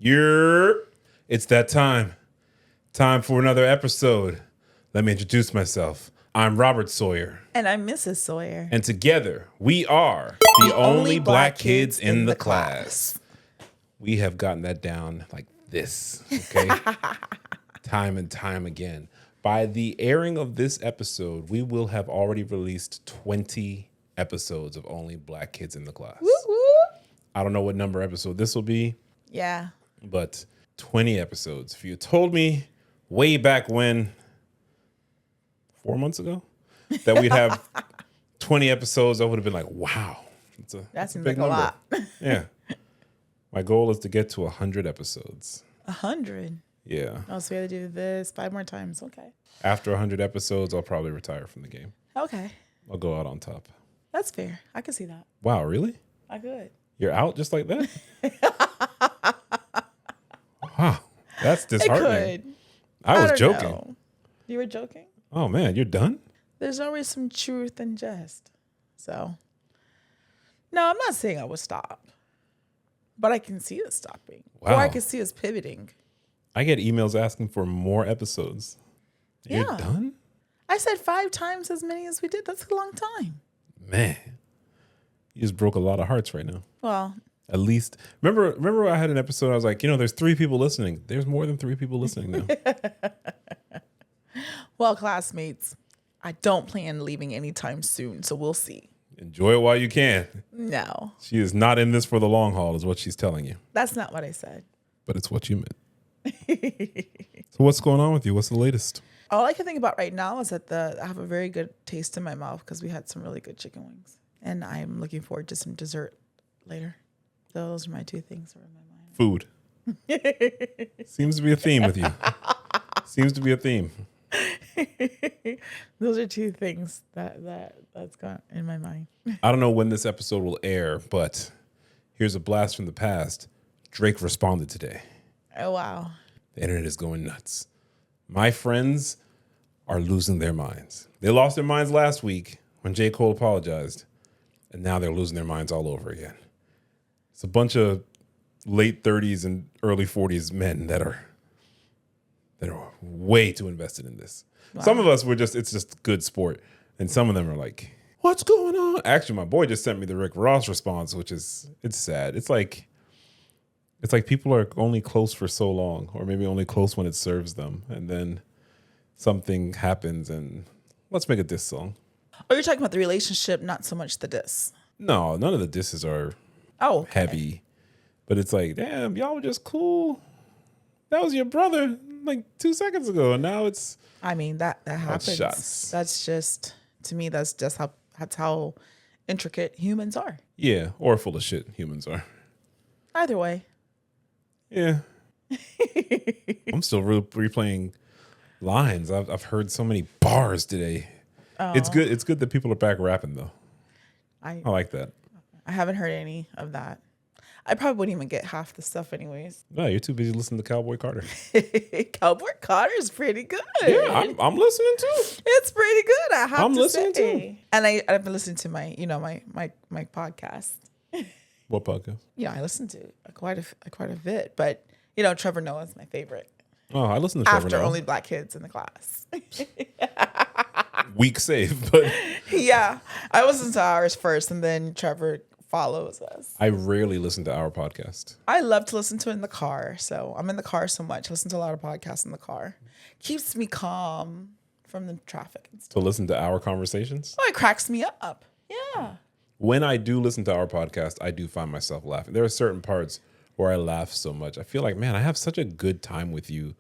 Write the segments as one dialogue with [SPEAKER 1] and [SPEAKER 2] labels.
[SPEAKER 1] It's that time. Time for another episode. Let me introduce myself. I'm Robert Sawyer.
[SPEAKER 2] And I'm Mrs. Sawyer.
[SPEAKER 1] And together, we are the only black kids in the class. We have gotten that down like this, okay? Time and time again. By the airing of this episode, we will have already released 20 episodes of Only Black Kids in the Class.
[SPEAKER 2] Woo woo.
[SPEAKER 1] I don't know what number episode this will be.
[SPEAKER 2] Yeah.
[SPEAKER 1] But 20 episodes. If you told me way back when, 4 months ago, that we'd have 20 episodes, I would have been like, wow.
[SPEAKER 2] That's
[SPEAKER 1] a big
[SPEAKER 2] like
[SPEAKER 1] number.
[SPEAKER 2] A lot.
[SPEAKER 1] Yeah. My goal is to get to 100 episodes.
[SPEAKER 2] 100?
[SPEAKER 1] Yeah.
[SPEAKER 2] Oh, so we had to do this 5 more times. Okay.
[SPEAKER 1] After 100 episodes, I'll probably retire from the game.
[SPEAKER 2] Okay.
[SPEAKER 1] I'll go out on top.
[SPEAKER 2] That's fair. I can see that.
[SPEAKER 1] Wow, really?
[SPEAKER 2] I could.
[SPEAKER 1] You're out just like that? Wow. That's disheartening. I was joking.
[SPEAKER 2] Know. You were joking?
[SPEAKER 1] Oh, man, you're done?
[SPEAKER 2] There's always some truth in jest. So, no, I'm not saying I would stop. But I can see us stopping.
[SPEAKER 1] Wow.
[SPEAKER 2] Or I can see us pivoting.
[SPEAKER 1] I get emails asking for more episodes.
[SPEAKER 2] Yeah.
[SPEAKER 1] You're done?
[SPEAKER 2] I said 5 times as many as we did. That's a long time.
[SPEAKER 1] Man, you just broke a lot of hearts right now.
[SPEAKER 2] Well,
[SPEAKER 1] at least, remember I had an episode, I was like, there's 3 people listening. There's more than 3 people listening now.
[SPEAKER 2] Well, classmates, I don't plan leaving anytime soon, so we'll see.
[SPEAKER 1] Enjoy it while you can.
[SPEAKER 2] No.
[SPEAKER 1] She is not in this for the long haul, is what she's telling you.
[SPEAKER 2] That's not what I said.
[SPEAKER 1] But it's what you meant. So what's going on with you? What's the latest?
[SPEAKER 2] All I can think about right now is that I have a very good taste in my mouth because we had some really good chicken wings. And I'm looking forward to some dessert later. Those are my 2 things that are in my mind.
[SPEAKER 1] Food. Seems to be a theme with you. Seems to be a theme.
[SPEAKER 2] Those are 2 things that's got in my mind.
[SPEAKER 1] I don't know when this episode will air, but here's a blast from the past. Drake responded today.
[SPEAKER 2] Oh, wow.
[SPEAKER 1] The internet is going nuts. My friends are losing their minds. They lost their minds last week when J. Cole apologized, and now they're losing their minds all over again. It's a bunch of late 30s and early 40s men that are way too invested in this. Wow. Some of us it's just good sport, and some of them are like, what's going on? Actually, my boy just sent me the Rick Ross response, it's sad. It's like people are only close for so long, or maybe only close when it serves them. And then something happens and let's make a diss song.
[SPEAKER 2] Oh, you're talking about the relationship, not so much the diss.
[SPEAKER 1] No, none of the disses are heavy. But it's like, damn, y'all were just cool. That was your brother like 2 seconds ago. And now it's...
[SPEAKER 2] I mean, that happens.
[SPEAKER 1] Shots.
[SPEAKER 2] That's just, to me, that's how intricate humans are.
[SPEAKER 1] Yeah, or full of shit humans are.
[SPEAKER 2] Either way.
[SPEAKER 1] Yeah. I'm still replaying lines. I've heard so many bars today. Oh. It's good. It's good that people are back rapping though. I like that.
[SPEAKER 2] I haven't heard any of that. I probably wouldn't even get half the stuff anyways.
[SPEAKER 1] No, you're too busy listening to Cowboy Carter.
[SPEAKER 2] Cowboy Carter's pretty good.
[SPEAKER 1] Yeah, I'm listening too.
[SPEAKER 2] It's pretty good. I have to say.
[SPEAKER 1] I'm listening too.
[SPEAKER 2] And I've been listening to my podcast.
[SPEAKER 1] What podcast?
[SPEAKER 2] Yeah, I listen to quite a bit, but Trevor Noah's my favorite.
[SPEAKER 1] Oh, I listen to Trevor
[SPEAKER 2] After
[SPEAKER 1] Noah.
[SPEAKER 2] Only Black Kids in the Class.
[SPEAKER 1] Weak save, but
[SPEAKER 2] yeah, I listen to ours first, and then Trevor follows us.
[SPEAKER 1] I rarely listen to our podcast.
[SPEAKER 2] I love to listen to it in the car, so I'm in the car so much. I listen to a lot of podcasts in the car. Keeps me calm from the traffic and stuff.
[SPEAKER 1] To listen to our conversations?
[SPEAKER 2] Oh, it cracks me up. Yeah.
[SPEAKER 1] When I do listen to our podcast, I do find myself laughing. There are certain parts where I laugh so much. I feel like, man, I have such a good time with you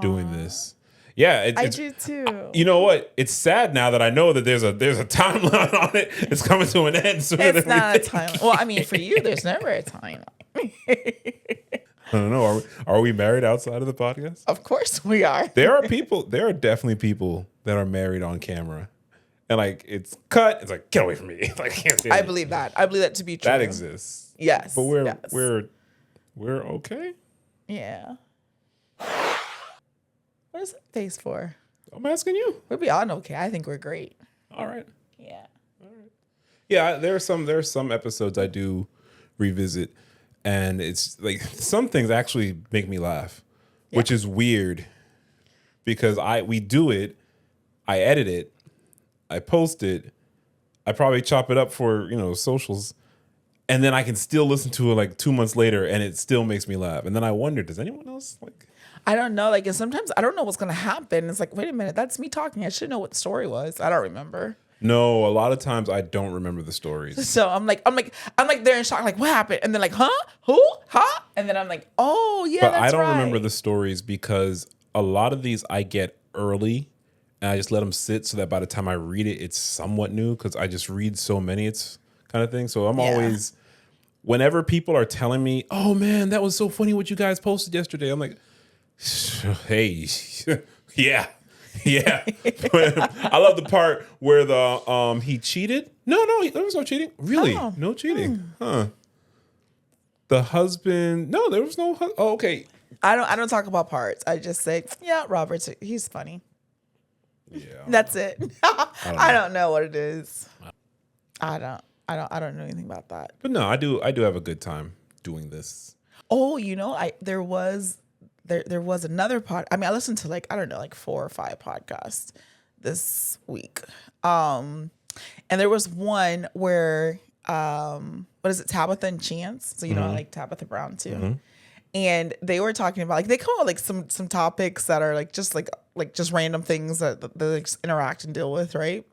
[SPEAKER 1] doing this. Yeah,
[SPEAKER 2] I do too.
[SPEAKER 1] You know what? It's sad now that I know that there's a timeline on it. It's coming to an end sooner
[SPEAKER 2] it's
[SPEAKER 1] than
[SPEAKER 2] not a timeline. Well, I mean, for you, there's never a timeline.
[SPEAKER 1] I don't know. Are we married outside of the podcast?
[SPEAKER 2] Of course we are.
[SPEAKER 1] There are definitely people that are married on camera. And like it's cut. It's like, get away from me. Like, I can't stand
[SPEAKER 2] I believe that. I believe that to be true.
[SPEAKER 1] That exists.
[SPEAKER 2] Yes.
[SPEAKER 1] But we're okay.
[SPEAKER 2] Yeah. What is that face for?
[SPEAKER 1] I'm asking you.
[SPEAKER 2] We're beyond okay. I think we're great.
[SPEAKER 1] All right.
[SPEAKER 2] Yeah.
[SPEAKER 1] All right. Yeah, there are some episodes I do revisit. and it's like some things actually make me laugh, which is weird because we do it, I edit it, I post it, I probably chop it up for socials, and then I can still listen to it like 2 months later, and it still makes me laugh. And then I wonder, does anyone else like?
[SPEAKER 2] I don't know. Like, and sometimes I don't know what's gonna happen. It's like, wait a minute, that's me talking. I should know what the story was. I don't remember.
[SPEAKER 1] No, a lot of times I don't remember the stories.
[SPEAKER 2] So I'm like there in shock. Like, what happened? And then like, huh? Who? Huh? And then I'm like, oh yeah,
[SPEAKER 1] But
[SPEAKER 2] that's
[SPEAKER 1] I don't
[SPEAKER 2] right.
[SPEAKER 1] remember the stories because a lot of these I get early, and I just let them sit so that by the time I read it, it's somewhat new because I just read so many. It's kind of thing. So I'm always, whenever people are telling me, "Oh man, that was so funny what you guys posted yesterday," I'm like, "Hey, yeah." Yeah, I love the part where the he cheated. No, there was no cheating. Really, no cheating, huh? The husband. No, there was no. Oh, okay.
[SPEAKER 2] I don't talk about parts. I just say, yeah, Robert's. He's funny.
[SPEAKER 1] Yeah,
[SPEAKER 2] That's it. I don't know what it is. I don't know anything about that.
[SPEAKER 1] But no, I do have a good time doing this.
[SPEAKER 2] Oh, there was another pod. I mean, I listened to like 4 or 5 podcasts this week. And there was one where what is it, Tabitha and Chance? So I like Tabitha Brown too. Mm-hmm. And they were talking about they come up like some topics that are just random things that they interact and deal with, right?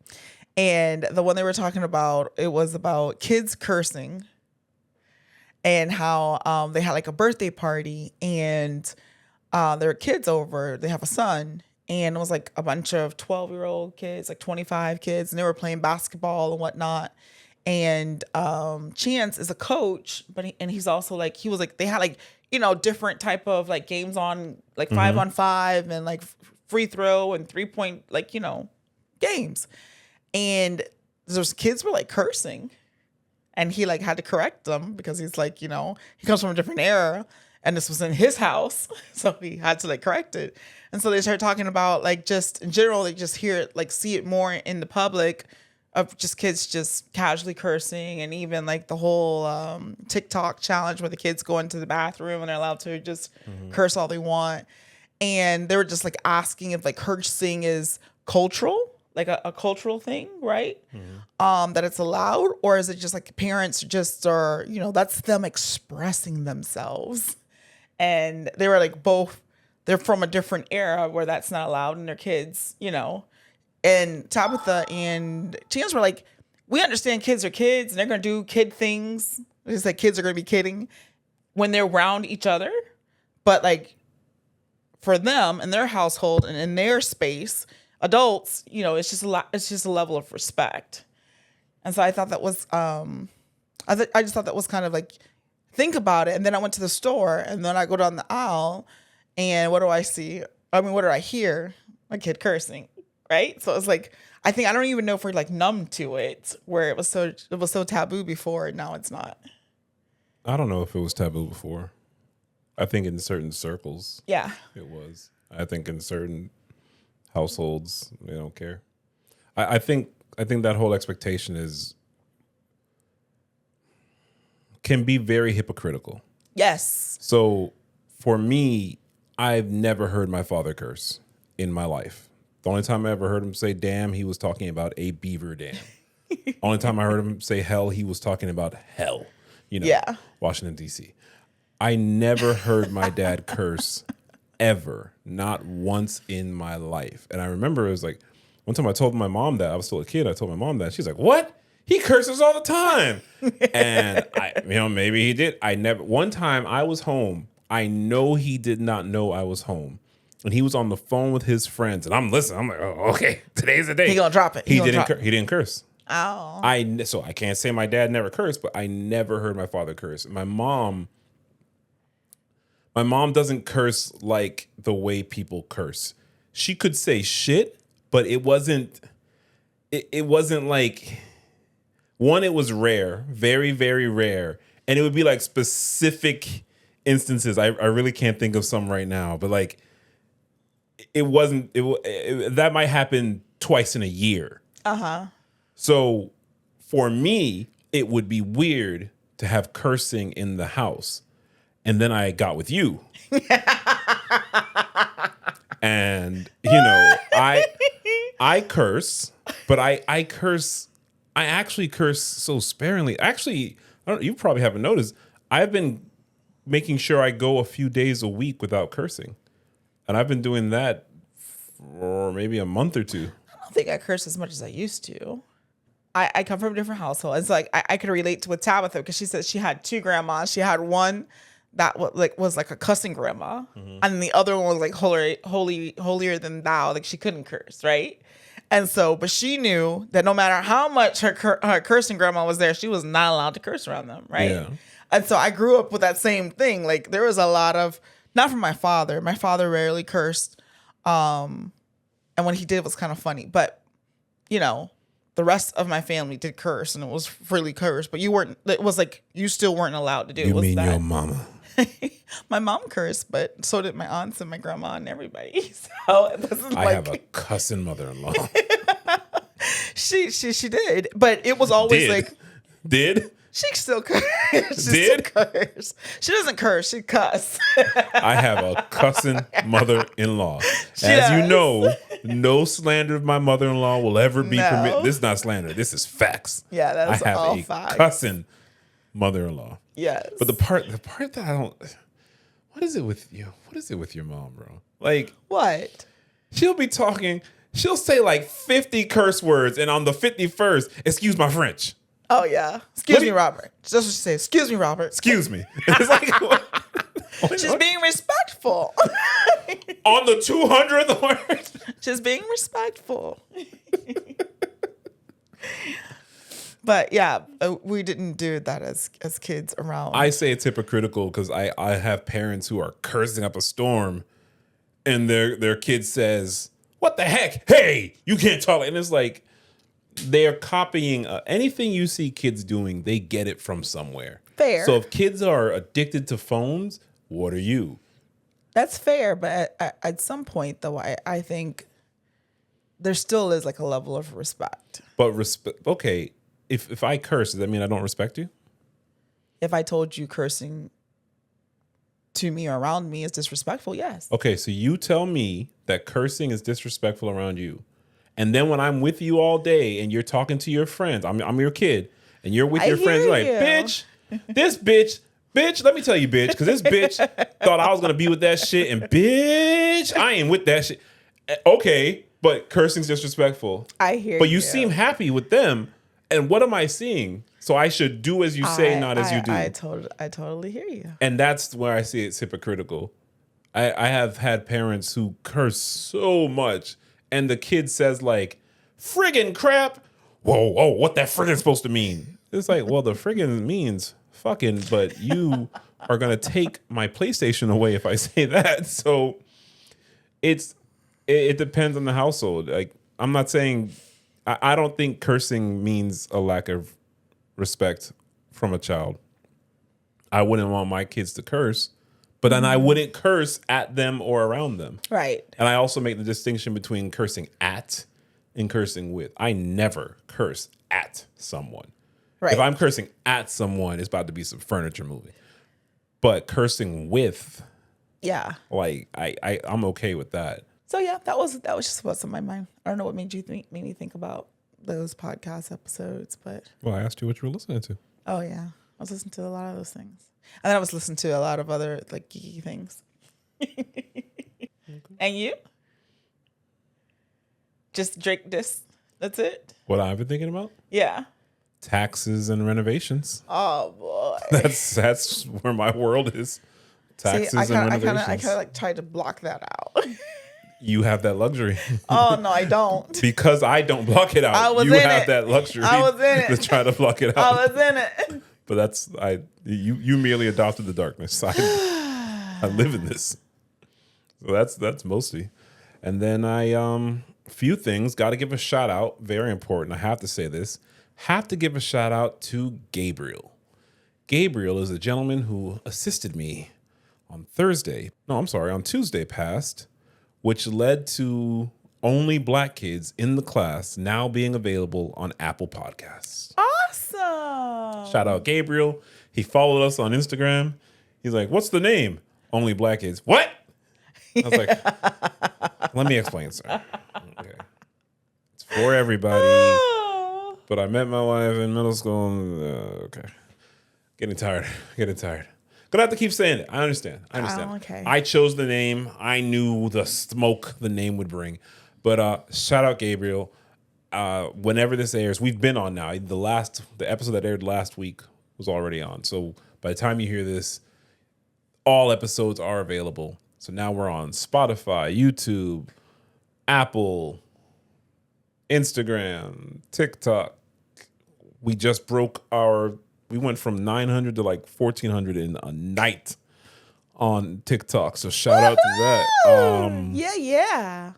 [SPEAKER 2] And the one they were talking about, it was about kids cursing and how they had like a birthday party and there were kids over. They have a son, and it was like a bunch of 12-year-old kids, like 25 kids, and they were playing basketball and whatnot. And Chance is a coach, but he's also like they had like different type of like games on like 5-on-5 and like free throw and 3-point games, and those kids were like cursing, and he like had to correct them because he's like he comes from a different era. And this was in his house, so he had to like correct it. And so they started talking about like just in general, they just hear it, like see it more in the public of just kids just casually cursing, and even like the whole TikTok challenge where the kids go into the bathroom and they're allowed to just curse all they want. And they were just like asking if like cursing is cultural, like a cultural thing, right? That it's allowed, or is it just like parents just are, that's them expressing themselves. And they were like they're from a different era where that's not allowed in their kids, And Tabitha and Chance were like, we understand kids are kids and they're going to do kid things. It's like kids are going to be kidding when they're around each other. But like for them and their household and in their space, adults, it's just a level of respect. And so I thought that was, I just thought that was kind of like, think about it. And then I went to the store, and then I go down the aisle, and what do I see? I mean, what do I hear? My kid cursing, right? So it's like, I don't even know if we're like numb to it, where it was so taboo before, and now it's not.
[SPEAKER 1] I don't know if it was taboo before. I think in certain circles,
[SPEAKER 2] yeah,
[SPEAKER 1] it was. I think in certain households, they don't care. I think that whole expectation can be very hypocritical.
[SPEAKER 2] Yes.
[SPEAKER 1] So for me, I've never heard my father curse in my life. The only time I ever heard him say damn, he was talking about a beaver dam. Only time I heard him say hell, he was talking about hell. Washington, D.C. I never heard my dad curse ever, not once in my life. And I remember it was like, one time I told my mom that, I was still a kid, I told my mom that. She's like, what? He curses all the time. And maybe he did. One time I was home. I know he did not know I was home. And he was on the phone with his friends. And I'm listening. I'm like, oh, okay, today's the day.
[SPEAKER 2] He gonna drop it.
[SPEAKER 1] He didn't curse.
[SPEAKER 2] Oh.
[SPEAKER 1] So I can't say my dad never cursed, but I never heard my father curse. My mom doesn't curse like the way people curse. She could say shit, but it wasn't like, one, it was rare, very, very rare. And it would be like specific instances. I really can't think of some right now, but like that might happen twice in a year.
[SPEAKER 2] Uh-huh.
[SPEAKER 1] So for me, it would be weird to have cursing in the house. And then I got with you. And, I curse, but I actually curse so sparingly. Actually, you probably haven't noticed. I've been making sure I go a few days a week without cursing. And I've been doing that for maybe a month or two.
[SPEAKER 2] I don't think I curse as much as I used to. I come from a different household. It's like I could relate to with Tabitha because she said she had two grandmas. She had one that was like a cussing grandma, and the other one was like holier than thou. Like she couldn't curse, right? And so, but she knew that no matter how much her cursing grandma was there, she was not allowed to curse around them, right?
[SPEAKER 1] Yeah.
[SPEAKER 2] And so I grew up with that same thing. Like there was a lot of, not from my father. My father rarely cursed, and when he did, it was kind of funny. But the rest of my family did curse, and it was freely cursed. But you weren't. It was like you still weren't allowed to do.
[SPEAKER 1] You mean your mama?
[SPEAKER 2] My mom cursed, but so did my aunts and my grandma and everybody. So this is
[SPEAKER 1] I have a cussing mother-in-law.
[SPEAKER 2] She did, but it was always
[SPEAKER 1] did.
[SPEAKER 2] She still curse. Still curse. She doesn't curse. She cuss.
[SPEAKER 1] I have a cussing mother-in-law. As you know, no slander of my mother-in-law will ever be permitted. This is not slander. This is facts.
[SPEAKER 2] Yeah, that's all facts.
[SPEAKER 1] I have a cussing mother-in-law.
[SPEAKER 2] Yes.
[SPEAKER 1] But the part that I don't. What is it with you? What is it with your mom, bro? Like
[SPEAKER 2] what?
[SPEAKER 1] She'll be talking. She'll say like 50 curse words, and on the 51st, excuse my French.
[SPEAKER 2] Oh, yeah. Excuse me, Robert. That's what she says. Excuse me, Robert.
[SPEAKER 1] Excuse me. It's like,
[SPEAKER 2] she's being respectful.
[SPEAKER 1] On the 200th word?
[SPEAKER 2] She's being respectful. But yeah, we didn't do that as kids around.
[SPEAKER 1] I say it's hypocritical because I have parents who are cursing up a storm, and their kid says, "What the heck? Hey, you can't talk." And it's like, they're copying anything you see kids doing. They get it from somewhere.
[SPEAKER 2] Fair.
[SPEAKER 1] So if kids are addicted to phones, what are you?
[SPEAKER 2] That's fair. But at some point, though, I think there still is like a level of respect.
[SPEAKER 1] But okay, if I curse, does that mean I don't respect you?
[SPEAKER 2] If I told you cursing to me or around me is disrespectful, yes.
[SPEAKER 1] Okay, so you tell me that cursing is disrespectful around you. And then when I'm with you all day and you're talking to your friends, I'm your kid, and you're with your friends, you're like, bitch, this bitch, let me tell you, bitch, because this bitch thought I was going to be with that shit, and bitch, I ain't with that shit. Okay, but cursing's disrespectful.
[SPEAKER 2] I hear you.
[SPEAKER 1] But you seem happy with them, and what am I seeing? So I should do as you say, not as you do.
[SPEAKER 2] I totally hear you.
[SPEAKER 1] And that's where I see it's hypocritical. I have had parents who curse so much, and the kid says like, friggin' crap. Whoa, what that friggin' supposed to mean? It's like, well, the friggin' means fucking, but you are going to take my PlayStation away if I say that. So it depends on the household. Like, I'm not saying, I don't think cursing means a lack of respect from a child. I wouldn't want my kids to curse, but then I wouldn't curse at them or around them.
[SPEAKER 2] Right.
[SPEAKER 1] And I also make the distinction between cursing at and cursing with. I never curse at someone.
[SPEAKER 2] Right.
[SPEAKER 1] If I'm cursing at someone, it's about to be some furniture moving. But cursing with,
[SPEAKER 2] yeah,
[SPEAKER 1] like I'm okay with that.
[SPEAKER 2] So yeah, that was just what's on my mind. I don't know what made me think about those podcast episodes, but
[SPEAKER 1] Well, I asked you what you were listening to.
[SPEAKER 2] Oh yeah, I was listening to a lot of those things, and then I was listening to a lot of other like geeky things. And you? Just drink this. That's it.
[SPEAKER 1] What I've been thinking about?
[SPEAKER 2] Yeah.
[SPEAKER 1] Taxes and renovations.
[SPEAKER 2] Oh boy.
[SPEAKER 1] That's where my world is. Taxes and renovations.
[SPEAKER 2] I kind of like tried to block that out.
[SPEAKER 1] You have that luxury.
[SPEAKER 2] Oh no, I don't.
[SPEAKER 1] Because I don't block it out. You have that luxury.
[SPEAKER 2] I was in it.
[SPEAKER 1] To try to block it out.
[SPEAKER 2] I was in it.
[SPEAKER 1] But you merely adopted the darkness. I live in this. So that's mostly. And then few things. Got to give a shout out. Very important. I have to say this. Have to give a shout out to Gabriel. Gabriel is a gentleman who assisted me on Tuesday past, which led to Only Black Kids in the Class now being available on Apple Podcasts.
[SPEAKER 2] Awesome.
[SPEAKER 1] Shout out Gabriel. He followed us on Instagram. He's like, "What's the name?" Only Black Kids. What? I was like, "Let me explain, sir. Okay. It's for everybody." But I met my wife in middle school. Okay. Getting tired. Gonna have to keep saying it. I understand.
[SPEAKER 2] Oh, okay.
[SPEAKER 1] I chose the name. I knew the smoke the name would bring. But shout out Gabriel. Whenever this airs, we've been on now. The episode that aired last week was already on. So by the time you hear this, all episodes are available. So now we're on Spotify, YouTube, Apple, Instagram, TikTok. We just we went from 900 to like 1,400 in a night on TikTok. So shout out to that.
[SPEAKER 2] Yeah.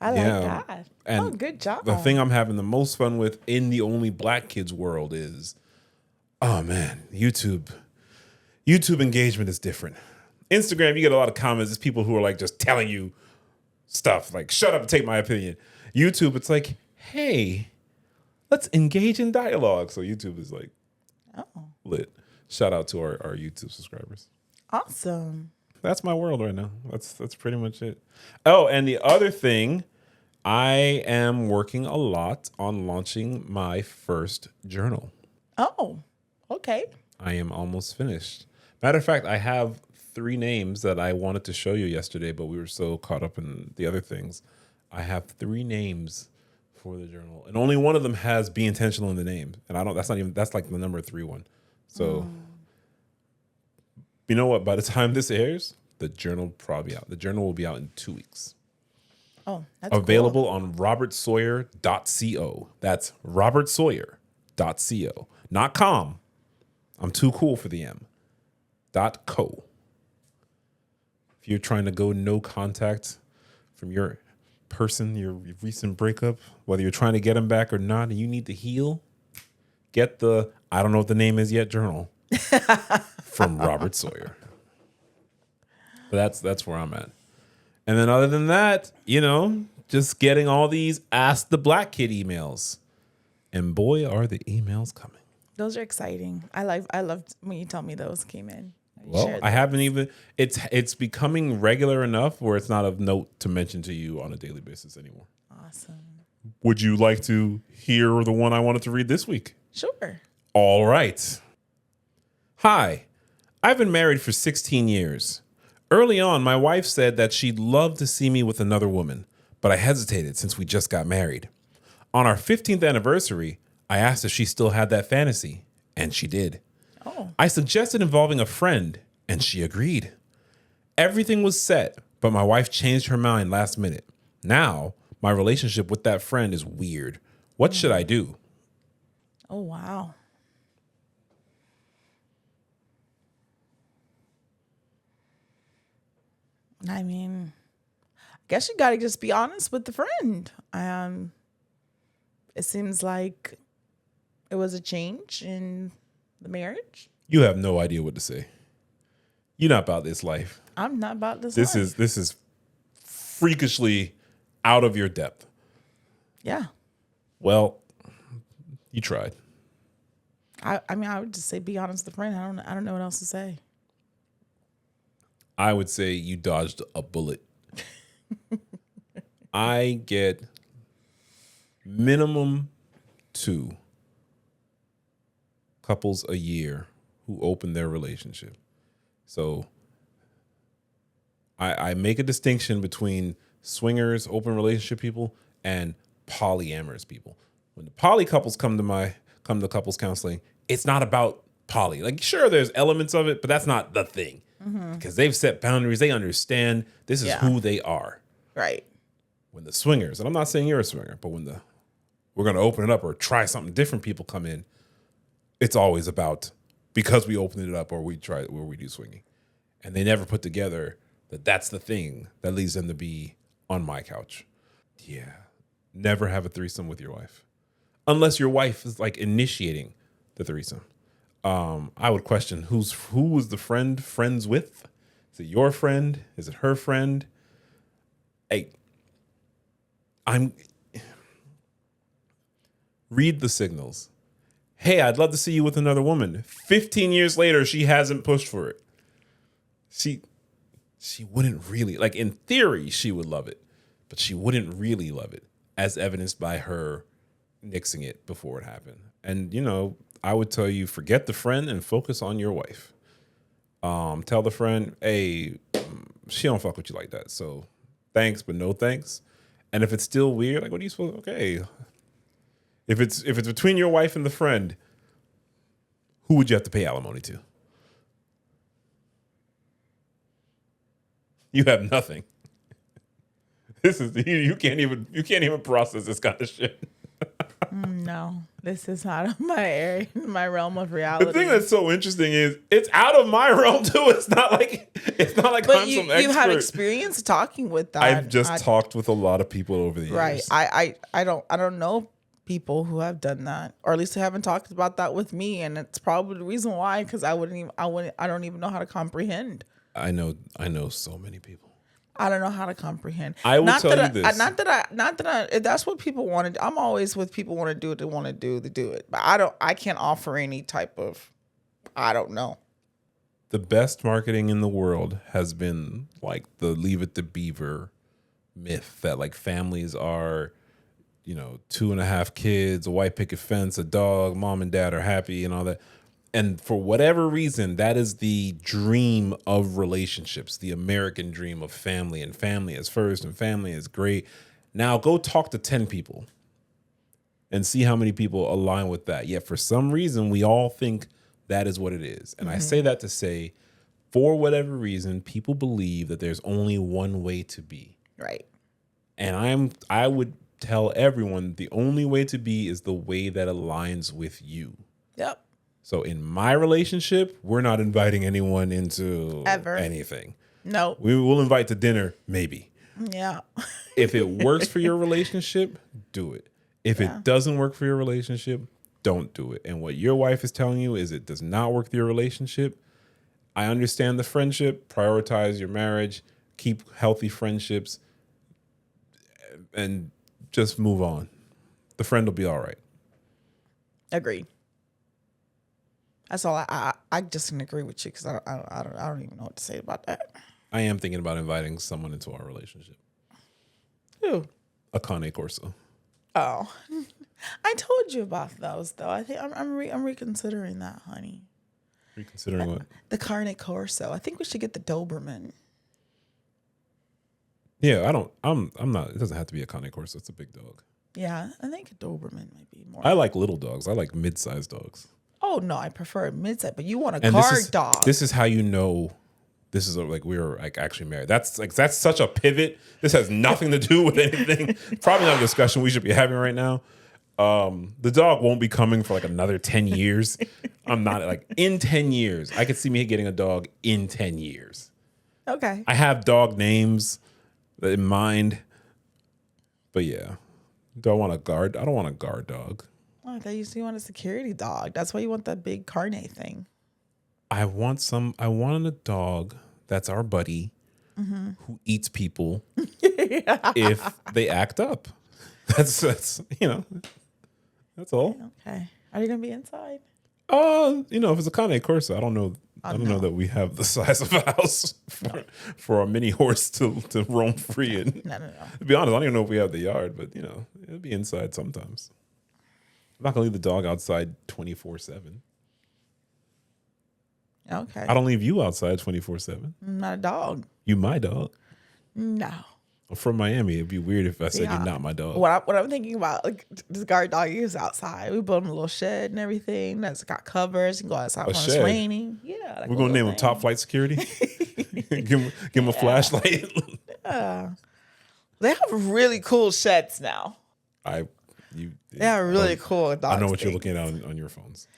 [SPEAKER 2] I like that.
[SPEAKER 1] And
[SPEAKER 2] good job.
[SPEAKER 1] The thing I'm having the most fun with in the only Black Kids world is, oh man, YouTube engagement is different. Instagram, you get a lot of comments. It's people who are like just telling you stuff like, shut up and take my opinion. YouTube, it's like, hey, let's engage in dialogue. So YouTube is like, lit. Shout out to our YouTube subscribers.
[SPEAKER 2] Awesome.
[SPEAKER 1] That's my world right now. That's pretty much it. Oh, and the other thing, I am working a lot on launching my first journal.
[SPEAKER 2] Oh, okay.
[SPEAKER 1] I am almost finished. Matter of fact, I have 3 names that I wanted to show you yesterday, but we were so caught up in the other things. I have 3 names for the journal, and only one of them has "be intentional" in the name, and that's like the number 3 one. So, you know what? By the time this airs, the journal will probably be out. The journal will be out in 2 weeks.
[SPEAKER 2] Oh, that's
[SPEAKER 1] available
[SPEAKER 2] cool.
[SPEAKER 1] on robertsawyer.co. That's robertsawyer.co, not com. I'm too cool for the M. .co. If you're trying to go no contact from your person, your recent breakup, whether you're trying to get them back or not, and you need to heal, get the I don't know what the name is yet journal from Robert Sawyer. But that's where I'm at. And then other than that, just getting all these Ask the Black Kid emails. And boy, are the emails coming.
[SPEAKER 2] Those are exciting. I loved when you told me those came in.
[SPEAKER 1] Well, I haven't even, it's becoming regular enough where it's not of note to mention to you on a daily basis anymore.
[SPEAKER 2] Awesome.
[SPEAKER 1] Would you like to hear the one I wanted to read this week?
[SPEAKER 2] Sure.
[SPEAKER 1] All right. Hi, I've been married for 16 years. Early on, my wife said that she'd love to see me with another woman, but I hesitated since we just got married. On our 15th anniversary, I asked if she still had that fantasy, and she did.
[SPEAKER 2] Oh.
[SPEAKER 1] I suggested involving a friend, and she agreed. Everything was set, but my wife changed her mind last minute. Now, my relationship with that friend is weird. What should I do?
[SPEAKER 2] Oh, wow. I mean, I guess you got to just be honest with the friend. It seems like it was a change in the marriage.
[SPEAKER 1] You have no idea what to say. You're not about this life.
[SPEAKER 2] I'm not about this
[SPEAKER 1] This
[SPEAKER 2] life.
[SPEAKER 1] is freakishly out of your depth.
[SPEAKER 2] Yeah.
[SPEAKER 1] Well, you tried.
[SPEAKER 2] I mean, I would just say be honest with the friend. I don't know what else to say.
[SPEAKER 1] I would say you dodged a bullet. I get minimum 2 couples a year who open their relationship. So I make a distinction between swingers, open relationship people, and polyamorous people. When the poly couples come to couples counseling, it's not about poly. Like, sure, there's elements of it, but that's not the thing. Because they've set boundaries. They understand this is who they are.
[SPEAKER 2] Right.
[SPEAKER 1] When the swingers, and I'm not saying you're a swinger, but when we're going to open it up or try something different, people come in, it's always about because we opened it up or we do swinging. And they never put together that's the thing that leads them to be on my couch. Yeah. Never have a threesome with your wife. Unless your wife is like initiating the threesome. I would question who was the friend friends with? Is it your friend? Is it her friend? Read the signals. hey, I'd love to see you with another woman. 15 years later, she hasn't pushed for it. She wouldn't really, like, in theory, she would love it, but she wouldn't really love it, as evidenced by her nixing it before it happened. And, you know, I would tell you, forget the friend and focus on your wife. Tell the friend, hey, she don't fuck with you like that. So thanks, but no thanks. And if it's still weird, like, what are you supposed to, okay. If it's between your wife and the friend, who would you have to pay alimony to? You have nothing. This is you can't even process this kind of shit.
[SPEAKER 2] No, this is not my area, my realm of reality.
[SPEAKER 1] The thing that's so interesting is it's out of my realm too. It's not like
[SPEAKER 2] but
[SPEAKER 1] I'm some expert.
[SPEAKER 2] You have experience talking with that.
[SPEAKER 1] I've just talked with a lot of people over the years.
[SPEAKER 2] Right. I don't know people who have done that, or at least they haven't talked about that with me, and it's probably the reason why, because I don't even know how to comprehend.
[SPEAKER 1] I know so many people.
[SPEAKER 2] I don't know how to comprehend.
[SPEAKER 1] I will tell you this.
[SPEAKER 2] Not that I. If that's what people want to do, I'm always with people want to do what they want to do. They do it, but I can't offer any type of. I don't know.
[SPEAKER 1] The best marketing in the world has been like the Leave It to Beaver myth that like families are, 2.5 kids, a white picket fence, a dog, mom and dad are happy and all that. And for whatever reason, that is the dream of relationships, the American dream of family, and family is first and family is great. Now go talk to 10 people and see how many people align with that. Yet for some reason, we all think that is what it is. And I say that to say, for whatever reason, people believe that there's only one way to be.
[SPEAKER 2] Right.
[SPEAKER 1] And I would tell everyone the only way to be is the way that aligns with you.
[SPEAKER 2] Yep.
[SPEAKER 1] So in my relationship, we're not inviting anyone into
[SPEAKER 2] Ever.
[SPEAKER 1] anything.
[SPEAKER 2] No.
[SPEAKER 1] We will invite to dinner, maybe.
[SPEAKER 2] Yeah.
[SPEAKER 1] If it works for your relationship, do it. If it doesn't work for your relationship, don't do it. And what your wife is telling you is it does not work for your relationship. I understand the friendship, prioritize your marriage, keep healthy friendships, and just move on. The friend will be all right.
[SPEAKER 2] Agreed. That's all. I just can agree with you because I don't even know what to say about that.
[SPEAKER 1] I am thinking about inviting someone into our relationship.
[SPEAKER 2] Who?
[SPEAKER 1] A Cane Corso.
[SPEAKER 2] Oh, I told you about those though. I think I'm reconsidering that, honey.
[SPEAKER 1] Reconsidering what?
[SPEAKER 2] The Carne Corso. I think we should get the Doberman.
[SPEAKER 1] Yeah, I'm not. It doesn't have to be a Cane Corso. It's a big dog.
[SPEAKER 2] Yeah, I think a Doberman might be more.
[SPEAKER 1] I like little dogs. I like mid-sized dogs.
[SPEAKER 2] Oh no, I prefer a mid-size, but you want a guard dog.
[SPEAKER 1] This is how you know. This is like we were like actually married. That's such a pivot. This has nothing to do with anything. Probably not a discussion we should be having right now. The dog won't be coming for like another 10 years. I'm not like in 10 years. I could see me getting a dog in 10 years.
[SPEAKER 2] Okay.
[SPEAKER 1] I have dog names in mind, but yeah, do I want a guard? I don't want a guard dog.
[SPEAKER 2] Oh, I thought you want a security dog. That's why you want that big Carne thing.
[SPEAKER 1] I wanted a dog that's our buddy who eats people if they act up. That's that's all.
[SPEAKER 2] Okay. Are you gonna be inside?
[SPEAKER 1] If it's a Cane Corso, I don't know. I don't know that we have the size of a house for a mini horse to roam free. And
[SPEAKER 2] No.
[SPEAKER 1] to be honest, I don't even know if we have the yard, but it'll be inside sometimes. I'm not gonna leave the dog outside 24/7.
[SPEAKER 2] Okay.
[SPEAKER 1] I don't leave you outside 24/7.
[SPEAKER 2] I'm not a dog.
[SPEAKER 1] You my dog.
[SPEAKER 2] No.
[SPEAKER 1] I'm from Miami. It'd be weird if I said you're not my dog.
[SPEAKER 2] What I'm thinking about, like this guard dog is outside. We built him a little shed and everything that's got covers. You can go outside when it's raining. Yeah.
[SPEAKER 1] We're gonna name him Top Flight Security. give him a flashlight.
[SPEAKER 2] Yeah. They have really cool sheds now. They have really cool dog.
[SPEAKER 1] I know what you're looking at on your phones.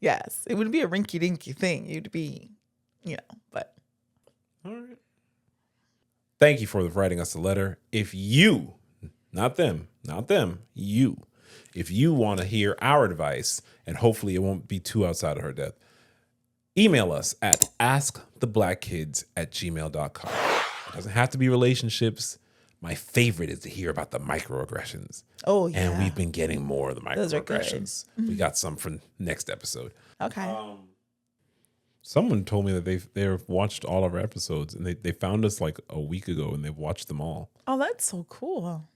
[SPEAKER 2] Yes. It wouldn't be a rinky dinky thing. You'd be, but.
[SPEAKER 1] All right. Thank you for writing us a letter. If you, not them, you, if you want to hear our advice, and hopefully it won't be too outside of her depth, email us at asktheblackkids@gmail.com. It doesn't have to be relationships, My favorite is to hear about the microaggressions.
[SPEAKER 2] Oh, yeah.
[SPEAKER 1] And we've been getting more of the
[SPEAKER 2] Those are good.
[SPEAKER 1] microaggressions. We got some for next episode.
[SPEAKER 2] Okay.
[SPEAKER 1] Someone told me that they've watched all of our episodes, and they found us like a week ago, and they've watched them all.
[SPEAKER 2] Oh, that's so cool.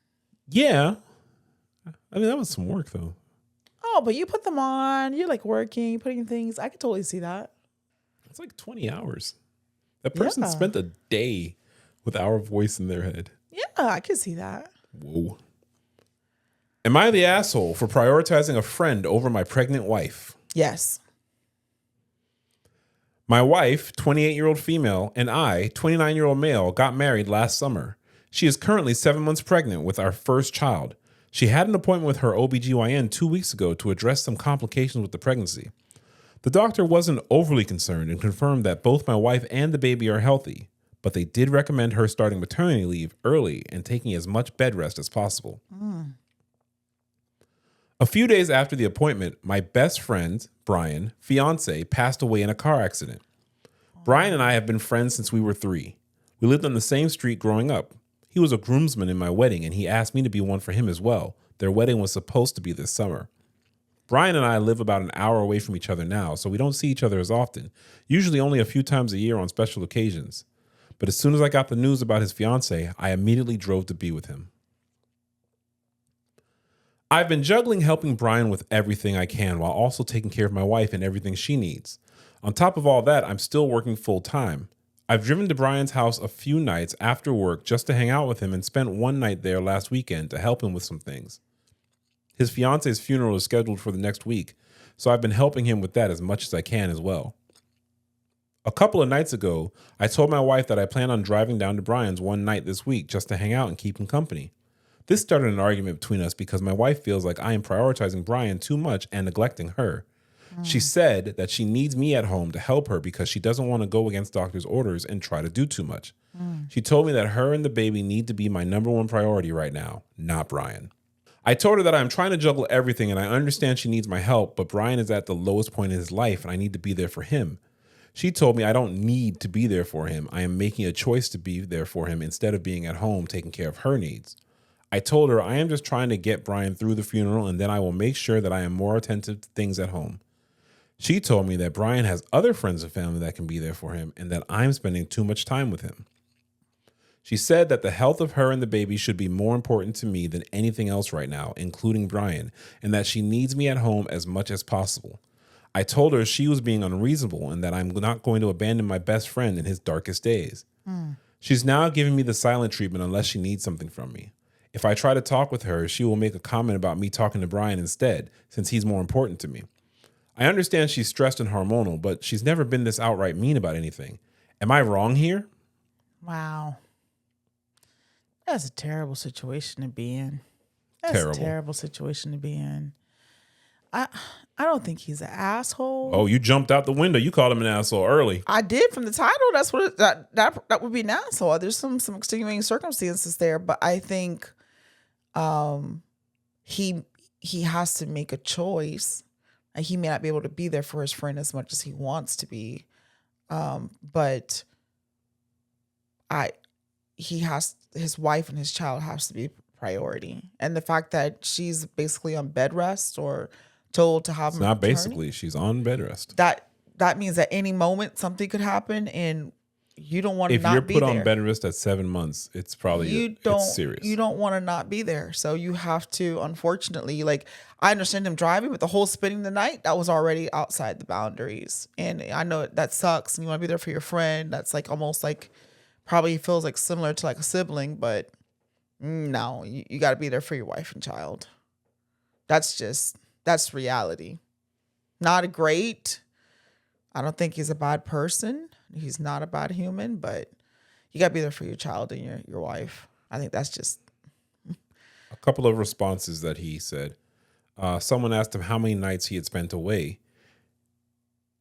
[SPEAKER 1] Yeah. I mean, that was some work, though.
[SPEAKER 2] Oh, but you put them on. You're like working, putting things. I could totally see that.
[SPEAKER 1] It's like 20 hours. That person spent a day with our voice in their head.
[SPEAKER 2] Yeah, I could see that.
[SPEAKER 1] Whoa. Am I the asshole for prioritizing a friend over my pregnant wife?
[SPEAKER 2] Yes.
[SPEAKER 1] My wife, 28-year-old female, and I, 29-year-old male, got married last summer. She is currently 7 months pregnant with our first child. She had an appointment with her OBGYN 2 weeks ago to address some complications with the pregnancy. The doctor wasn't overly concerned and confirmed that both my wife and the baby are healthy, but they did recommend her starting maternity leave early and taking as much bed rest as possible. A few days after the appointment, my best friend, Brian, fiance, passed away in a car accident. Brian and I have been friends since we were 3. We lived on the same street growing up. He was a groomsman in my wedding, and he asked me to be one for him as well. Their wedding was supposed to be this summer. Brian and I live about an hour away from each other now, so we don't see each other as often, usually only a few times a year on special occasions. But as soon as I got the news about his fiance, I immediately drove to be with him. I've been juggling helping Brian with everything I can while also taking care of my wife and everything she needs. On top of all that, I'm still working full time. I've driven to Brian's house a few nights after work just to hang out with him and spent one night there last weekend to help him with some things. His fiance's funeral is scheduled for the next week, so I've been helping him with that as much as I can as well. A couple of nights ago, I told my wife that I plan on driving down to Brian's one night this week just to hang out and keep him company. This started an argument between us because my wife feels like I am prioritizing Brian too much and neglecting her. She said that she needs me at home to help her because she doesn't want to go against doctor's orders and try to do too much. She told me that her and the baby need to be my number one priority right now, not Brian. I told her that I'm trying to juggle everything and I understand she needs my help, but Brian is at the lowest point in his life and I need to be there for him. She told me I don't need to be there for him. I am making a choice to be there for him instead of being at home taking care of her needs. I told her I am just trying to get Brian through the funeral and then I will make sure that I am more attentive to things at home. She told me that Brian has other friends and family that can be there for him and that I'm spending too much time with him. She said that the health of her and the baby should be more important to me than anything else right now, including Brian, and that she needs me at home as much as possible. I told her she was being unreasonable and that I'm not going to abandon my best friend in his darkest days. She's now giving me the silent treatment unless she needs something from me. If I try to talk with her, she will make a comment about me talking to Brian instead, since he's more important to me. I understand she's stressed and hormonal, but she's never been this outright mean about anything. Am I wrong here?
[SPEAKER 2] Wow. That's a terrible situation to be in. That's
[SPEAKER 1] Terrible.
[SPEAKER 2] a terrible situation to be in. I don't think he's an asshole.
[SPEAKER 1] Oh, you jumped out the window. You called him an asshole early.
[SPEAKER 2] I did from the title. That's what that would be an asshole. There's some extenuating circumstances there, but I think he has to make a choice. He may not be able to be there for his friend as much as he wants to be, but his wife and his child has to be priority. And the fact that she's basically on bed rest or told to have
[SPEAKER 1] It's not basically. She's on bed rest.
[SPEAKER 2] That means at any moment something could happen, and you don't want to not be
[SPEAKER 1] there. If you're
[SPEAKER 2] there.
[SPEAKER 1] put on bed rest at 7 months, it's probably it's serious.
[SPEAKER 2] You don't want to not be there. So you have to, unfortunately, like, I understand him driving, but the whole spending the night, that was already outside the boundaries. And I know that sucks, and you want to be there for your friend. That's like almost like probably feels like similar to like a sibling, but no, you got to be there for your wife and child. That's reality. Not great. I don't think he's a bad person. He's not a bad human, but you got to be there for your child and your wife. I think that's just...
[SPEAKER 1] A couple of responses that he said. Someone asked him how many nights he had spent away.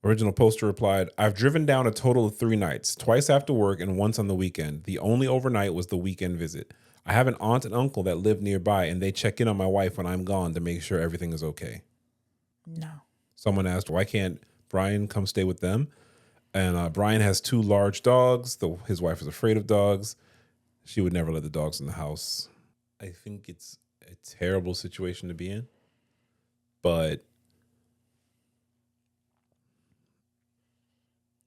[SPEAKER 1] Original poster replied, I've driven down a total of 3 nights, twice after work and once on the weekend. The only overnight was the weekend visit. I have an aunt and uncle that live nearby, and they check in on my wife when I'm gone to make sure everything is okay.
[SPEAKER 2] No.
[SPEAKER 1] Someone asked, why can't Brian come stay with them? And Brian has 2 large dogs. His wife is afraid of dogs. She would never let the dogs in the house. I think it's a terrible situation to be in, but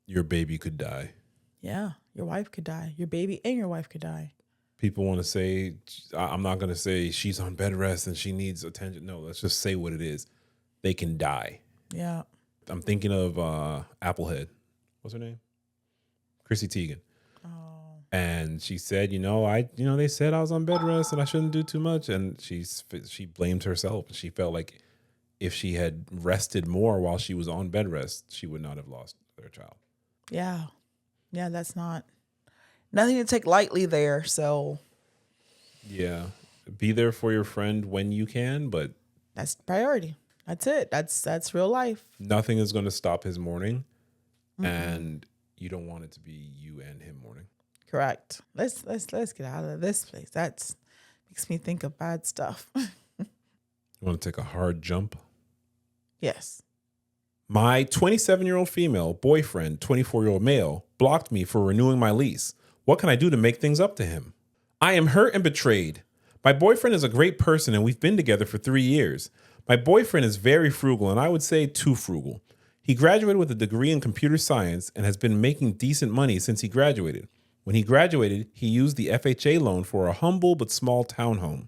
[SPEAKER 1] your baby could die.
[SPEAKER 2] Yeah, your wife could die. Your baby and your wife could die.
[SPEAKER 1] People want to say, I'm not going to say she's on bed rest and she needs attention. No, let's just say what it is. They can die.
[SPEAKER 2] Yeah.
[SPEAKER 1] I'm thinking of Applehead. What's her name? Chrissy Teigen.
[SPEAKER 2] Oh.
[SPEAKER 1] And she said, they said I was on bed rest and I shouldn't do too much. And she blamed herself. She felt like if she had rested more while she was on bed rest, she would not have lost their child.
[SPEAKER 2] Yeah. Yeah, that's nothing to take lightly there. So
[SPEAKER 1] yeah, be there for your friend when you can, but
[SPEAKER 2] that's priority. That's it. That's real life.
[SPEAKER 1] Nothing is going to stop his mourning, and you don't want it to be you and him mourning.
[SPEAKER 2] Correct. Let's get out of this place. That's makes me think of bad stuff.
[SPEAKER 1] You want to take a hard jump?
[SPEAKER 2] Yes.
[SPEAKER 1] My 27-year-old female boyfriend, 24-year-old male, blocked me for renewing my lease. What can I do to make things up to him? I am hurt and betrayed. My boyfriend is a great person and we've been together for 3 years. My boyfriend is very frugal and I would say too frugal. He graduated with a degree in computer science and has been making decent money since he graduated. When he graduated, he used the FHA loan for a humble but small townhome.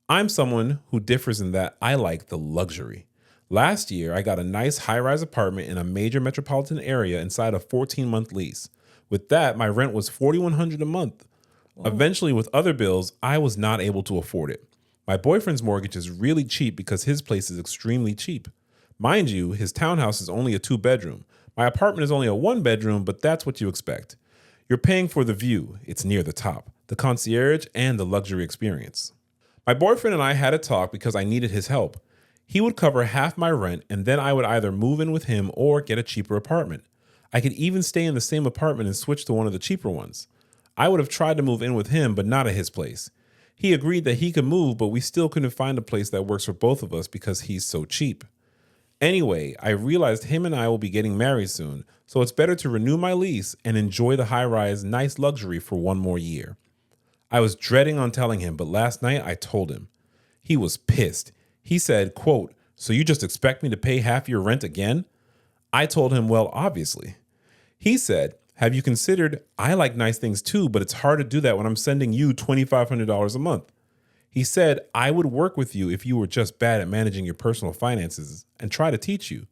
[SPEAKER 1] I'm someone who differs in that I like the luxury. Last year, I got a nice high-rise apartment in a major metropolitan area inside a 14-month lease. With that, my rent was $4,100 a month. Whoa. Eventually, with other bills, I was not able to afford it. My boyfriend's mortgage is really cheap because his place is extremely cheap. Mind you, his townhouse is only a 2-bedroom. My apartment is only a 1-bedroom, but that's what you expect. You're paying for the view, it's near the top, the concierge, and the luxury experience. My boyfriend and I had a talk because I needed his help. He would cover half my rent, and then I would either move in with him or get a cheaper apartment. I could even stay in the same apartment and switch to one of the cheaper ones. I would have tried to move in with him, but not at his place. He agreed that he could move, but we still couldn't find a place that works for both of us because he's so cheap. Anyway, I realized him and I will be getting married soon, so it's better to renew my lease and enjoy the high-rise nice luxury for 1 more year. I was dreading on telling him, but last night I told him. He was pissed. He said, quote, "So you just expect me to pay half your rent again?" I told him, well, obviously. He said, "Have you considered I like nice things too, but it's hard to do that when I'm sending you $2,500 a month." He said, "I would work with you if you were just bad at managing your personal finances and try to teach you."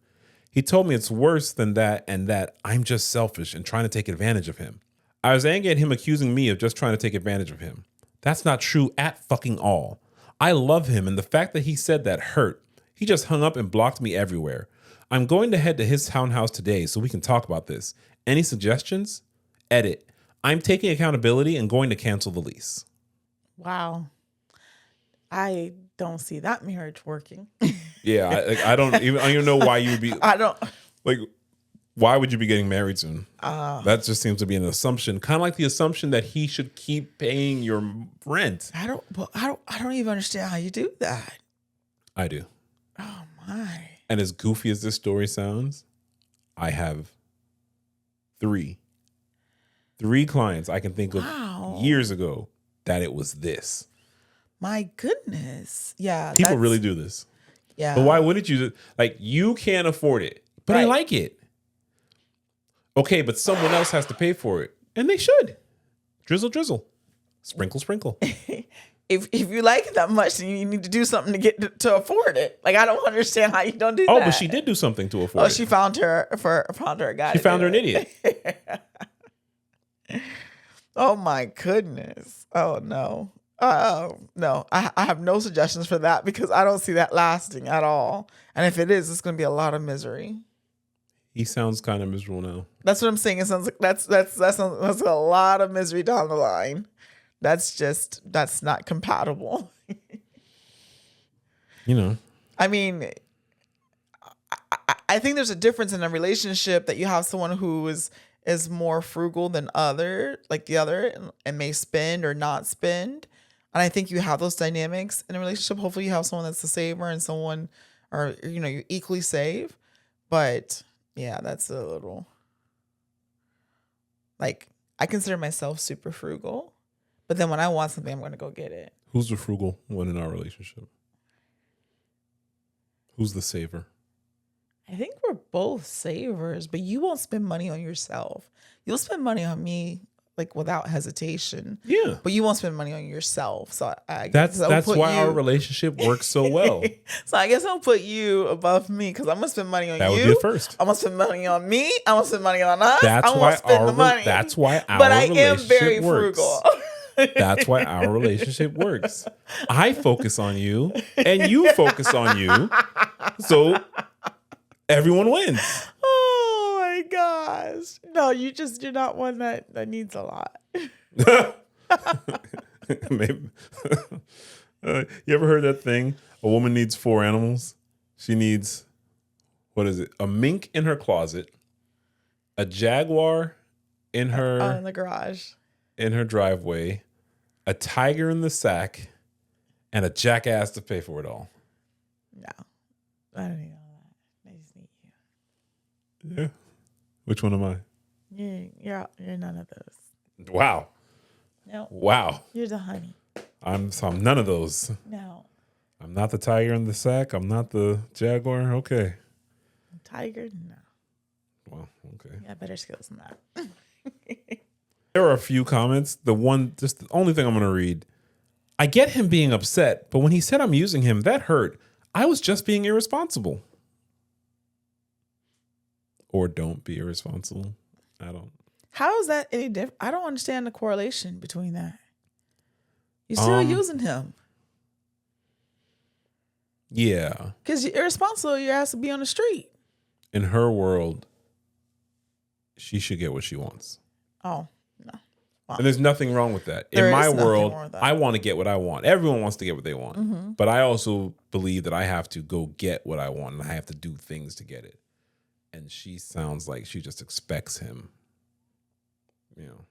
[SPEAKER 1] He told me it's worse than that and that I'm just selfish and trying to take advantage of him. I was angry at him accusing me of just trying to take advantage of him. That's not true at fucking all. I love him, and the fact that he said that hurt. He just hung up and blocked me everywhere. I'm going to head to his townhouse today so we can talk about this. Any suggestions? Edit. I'm taking accountability and going to cancel the lease.
[SPEAKER 2] Wow. I don't see that marriage working.
[SPEAKER 1] Yeah, I don't even know why you would be.
[SPEAKER 2] I don't.
[SPEAKER 1] Like, why would you be getting married soon? That just seems to be an assumption, kind of like the assumption that he should keep paying your rent.
[SPEAKER 2] I don't even understand how you do that.
[SPEAKER 1] I do.
[SPEAKER 2] Oh my.
[SPEAKER 1] And as goofy as this story sounds, I have three clients I can think of years ago that it was this.
[SPEAKER 2] My goodness. Yeah.
[SPEAKER 1] People really do this.
[SPEAKER 2] Yeah.
[SPEAKER 1] But why wouldn't you? Like, you can't afford it, but I like it. Okay, but someone else has to pay for it. And they should. Drizzle, drizzle. Sprinkle, sprinkle.
[SPEAKER 2] If you like it that much, then you need to do something to get to afford it. Like, I don't understand how you don't do that.
[SPEAKER 1] Oh, but she did do something to afford it.
[SPEAKER 2] Oh, she found her a guy.
[SPEAKER 1] She found her an idiot.
[SPEAKER 2] Oh my goodness. Oh no. No. I have no suggestions for that because I don't see that lasting at all. And if it is, it's going to be a lot of misery.
[SPEAKER 1] He sounds kind of miserable now.
[SPEAKER 2] That's what I'm saying. It sounds like that's a lot of misery down the line. That's not compatible.
[SPEAKER 1] You know.
[SPEAKER 2] I mean, I think there's a difference in a relationship that you have someone who is more frugal than the other and may spend or not spend. And I think you have those dynamics in a relationship. Hopefully you have someone that's a saver and someone, or, you equally save. But yeah, that's a little, like, I consider myself super frugal, But then when I want something, I'm going to go get it.
[SPEAKER 1] Who's the frugal one in our relationship? Who's the saver?
[SPEAKER 2] I think we're both savers, but you won't spend money on yourself. You'll spend money on me like without hesitation.
[SPEAKER 1] Yeah.
[SPEAKER 2] But you won't spend money on yourself. So I guess
[SPEAKER 1] that's why our relationship works so well.
[SPEAKER 2] So I guess I'll put you above me because I'm gonna spend money on
[SPEAKER 1] That
[SPEAKER 2] you.
[SPEAKER 1] would be a first.
[SPEAKER 2] I'm gonna spend money on me. I'm gonna spend money on us.
[SPEAKER 1] That's
[SPEAKER 2] I'm
[SPEAKER 1] why
[SPEAKER 2] gonna spend the money.
[SPEAKER 1] That's why our
[SPEAKER 2] but I am
[SPEAKER 1] relationship
[SPEAKER 2] very
[SPEAKER 1] works.
[SPEAKER 2] frugal.
[SPEAKER 1] That's why our relationship works. I focus on you and you focus on you. So everyone wins.
[SPEAKER 2] Oh my gosh. No, you're not one that needs a lot.
[SPEAKER 1] Maybe. You ever heard that thing? A woman needs 4 animals. She needs, what is it? A mink in her closet, a jaguar in her
[SPEAKER 2] in the garage,
[SPEAKER 1] in her driveway, a tiger in the sack, and a jackass to pay for it all.
[SPEAKER 2] No, I don't need all that. I just need you.
[SPEAKER 1] Yeah. Which one am I?
[SPEAKER 2] You're none of those.
[SPEAKER 1] Wow.
[SPEAKER 2] No.
[SPEAKER 1] Wow.
[SPEAKER 2] You're the honey.
[SPEAKER 1] I'm none of those.
[SPEAKER 2] No.
[SPEAKER 1] I'm not the tiger in the sack. I'm not the jaguar. Okay.
[SPEAKER 2] Tiger? No.
[SPEAKER 1] Well, okay.
[SPEAKER 2] You got better skills than that.
[SPEAKER 1] There are a few comments. The only thing I'm going to read. I get him being upset, but when he said I'm using him, that hurt. I was just being irresponsible. Or don't be irresponsible. I don't.
[SPEAKER 2] How is that any different? I don't understand the correlation between that. You're still using him.
[SPEAKER 1] Yeah.
[SPEAKER 2] Because you're irresponsible, your ass to be on the street.
[SPEAKER 1] In her world, she should get what she wants.
[SPEAKER 2] Oh, no. Wow.
[SPEAKER 1] And there's nothing wrong with that. In my world, I want to get what I want. Everyone wants to get what they want. Mm-hmm. But I also believe that I have to go get what I want, and I have to do things to get it. And she sounds like she just expects him. You know,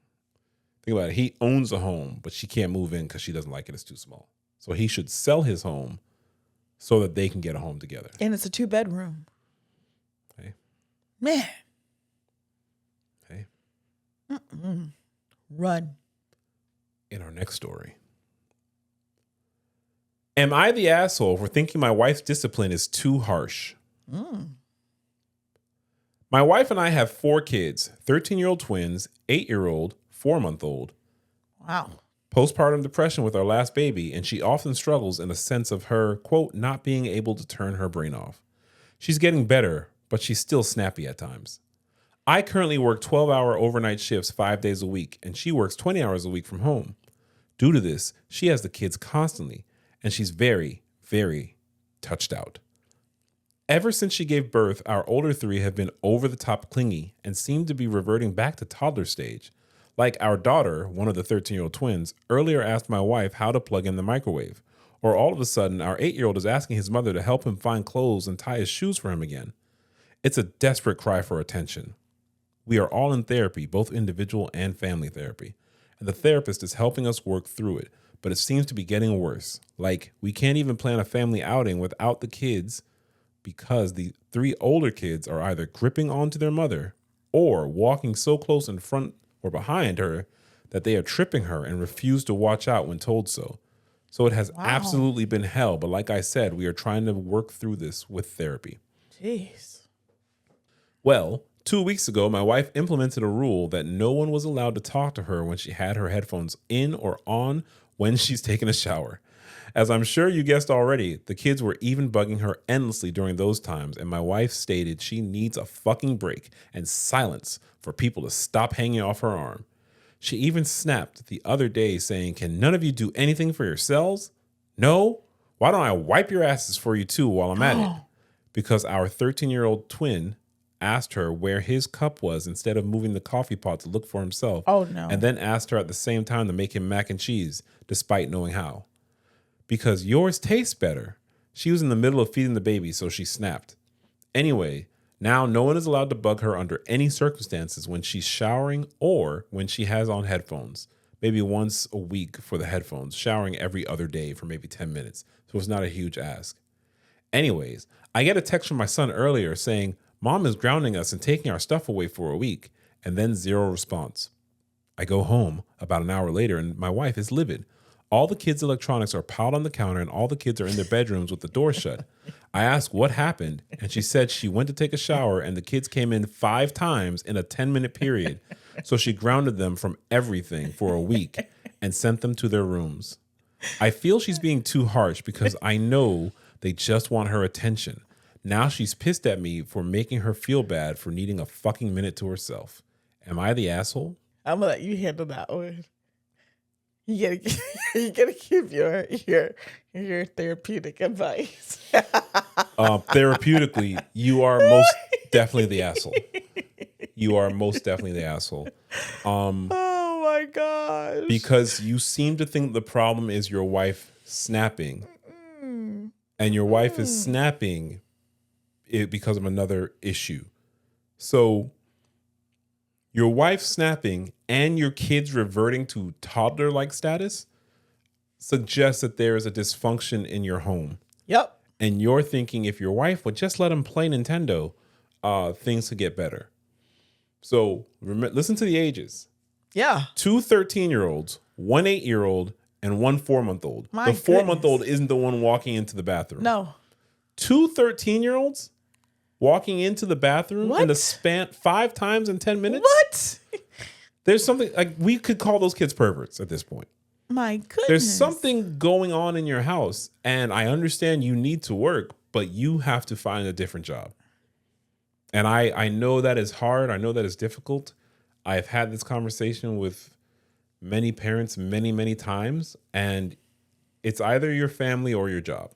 [SPEAKER 1] think about it. He owns a home, but she can't move in because she doesn't like it. It's too small. So he should sell his home so that they can get a home together.
[SPEAKER 2] And it's a 2-bedroom.
[SPEAKER 1] Hey.
[SPEAKER 2] Man.
[SPEAKER 1] Hey.
[SPEAKER 2] Run.
[SPEAKER 1] In our next story. Am I the asshole for thinking my wife's discipline is too harsh? My wife and I have 4 kids, 13-year-old twins, 8-year-old, 4-month-old.
[SPEAKER 2] Wow.
[SPEAKER 1] Postpartum depression with our last baby, and she often struggles in a sense of her, quote, not being able to turn her brain off. She's getting better, but she's still snappy at times. I currently work 12-hour overnight shifts 5 days a week, and she works 20 hours a week from home. Due to this, she has the kids constantly, and she's very, very touched out. Ever since she gave birth, our older 3 have been over-the-top clingy and seem to be reverting back to toddler stage. Like our daughter, one of the 13-year-old twins, earlier asked my wife how to plug in the microwave. Or all of a sudden, our 8-year-old is asking his mother to help him find clothes and tie his shoes for him again. It's a desperate cry for attention. We are all in therapy, both individual and family therapy. And the therapist is helping us work through it, but it seems to be getting worse. Like, we can't even plan a family outing without the kids because the 3 older kids are either gripping onto their mother or walking so close in front or behind her that they are tripping her and refuse to watch out when told so. So it has absolutely been hell. But like I said, we are trying to work through this with therapy.
[SPEAKER 2] Jeez.
[SPEAKER 1] Well, 2 weeks ago, my wife implemented a rule that no one was allowed to talk to her when she had her headphones in or on when she's taking a shower. As I'm sure you guessed already, the kids were even bugging her endlessly during those times, and my wife stated she needs a fucking break and silence for people to stop hanging off her arm. She even snapped the other day saying, "Can none of you do anything for yourselves? No? Why don't I wipe your asses for you too while I'm at it?" Because our 13-year-old twin asked her where his cup was instead of moving the coffee pot to look for himself.
[SPEAKER 2] Oh, no.
[SPEAKER 1] And then asked her at the same time to make him mac and cheese, despite knowing how. Because yours tastes better. She was in the middle of feeding the baby, so she snapped. Anyway, now no one is allowed to bug her under any circumstances when she's showering or when she has on headphones. Maybe once a week for the headphones, showering every other day for maybe 10 minutes. So it's not a huge ask. Anyways, I get a text from my son earlier saying, "Mom is grounding us and taking our stuff away for a week," and then zero response. I go home about an hour later and my wife is livid. All the kids' electronics are piled on the counter and all the kids are in their bedrooms with the door shut. I asked what happened, and she said she went to take a shower and the kids came in 5 times in a 10-minute period. So she grounded them from everything for a week and sent them to their rooms. I feel she's being too harsh because I know they just want her attention. Now she's pissed at me for making her feel bad for needing a fucking minute to herself. Am I the asshole?
[SPEAKER 2] I'm gonna let you handle that one. You gotta give your therapeutic advice.
[SPEAKER 1] Therapeutically, you are most definitely the asshole. You are most definitely the asshole.
[SPEAKER 2] Oh my gosh.
[SPEAKER 1] Because you seem to think the problem is your wife snapping. And your wife is snapping it because of another issue. So your wife snapping and your kids reverting to toddler-like status suggests that there is a dysfunction in your home.
[SPEAKER 2] Yep.
[SPEAKER 1] And you're thinking if your wife would just let him play Nintendo, things could get better. So listen to the ages.
[SPEAKER 2] Yeah.
[SPEAKER 1] 2 13-year-olds, 1 8-year-old, and 1 4-month-old. The 4-month-old isn't the one walking into the bathroom.
[SPEAKER 2] No.
[SPEAKER 1] 2 13-year-olds walking into the bathroom
[SPEAKER 2] What?
[SPEAKER 1] in the span 5 times in 10 minutes?
[SPEAKER 2] What?
[SPEAKER 1] There's something like we could call those kids perverts at this point.
[SPEAKER 2] My goodness.
[SPEAKER 1] There's something going on in your house, and I understand you need to work, but you have to find a different job. And I know that is hard. I know that is difficult. I've had this conversation with many parents many, many times, and it's either your family or your job.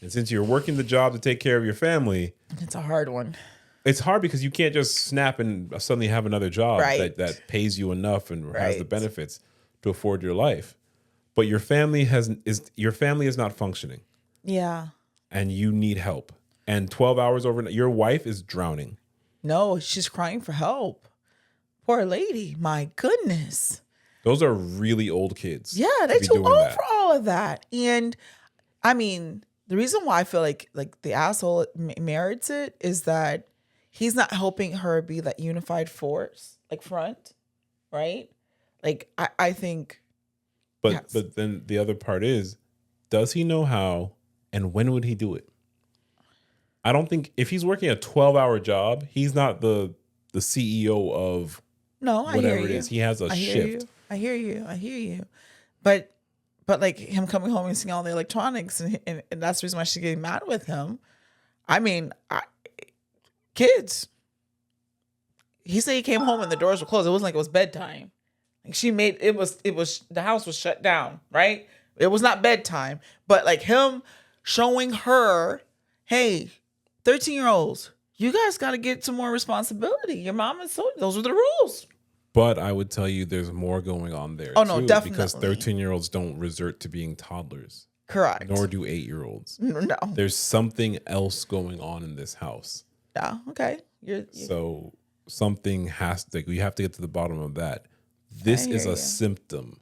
[SPEAKER 1] And since you're working the job to take care of your family,
[SPEAKER 2] it's a hard one.
[SPEAKER 1] It's hard because you can't just snap and suddenly have another job that pays you enough and has the benefits to afford your life. But your family is not functioning.
[SPEAKER 2] Yeah.
[SPEAKER 1] And you need help. And 12 hours overnight, your wife is drowning.
[SPEAKER 2] No, she's crying for help. Poor lady. My goodness.
[SPEAKER 1] Those are really old kids.
[SPEAKER 2] Yeah, they're too old for all of that. And I mean, the reason why I feel like the asshole merits it is that he's not helping her be that unified force, like front, right? Like I think.
[SPEAKER 1] But then the other part is, does he know how and when would he do it? I don't think if he's working a 12-hour job, he's not the CEO of whatever it is. He has a shift.
[SPEAKER 2] I hear you. But like him coming home and seeing all the electronics and that's the reason why she's getting mad with him. I mean, kids. He said he came home and the doors were closed. It wasn't like it was bedtime. Like it was the house was shut down, right? It was not bedtime, but like him showing her, hey, 13-year-olds, you guys got to get some more responsibility. Your mom is those are the rules.
[SPEAKER 1] But I would tell you there's more going on there.
[SPEAKER 2] Oh, no, definitely.
[SPEAKER 1] Because 13-year-olds don't resort to being toddlers.
[SPEAKER 2] Correct.
[SPEAKER 1] Nor do 8-year-olds.
[SPEAKER 2] No.
[SPEAKER 1] There's something else going on in this house.
[SPEAKER 2] Yeah, okay.
[SPEAKER 1] So something we have to get to the bottom of that. This is a symptom.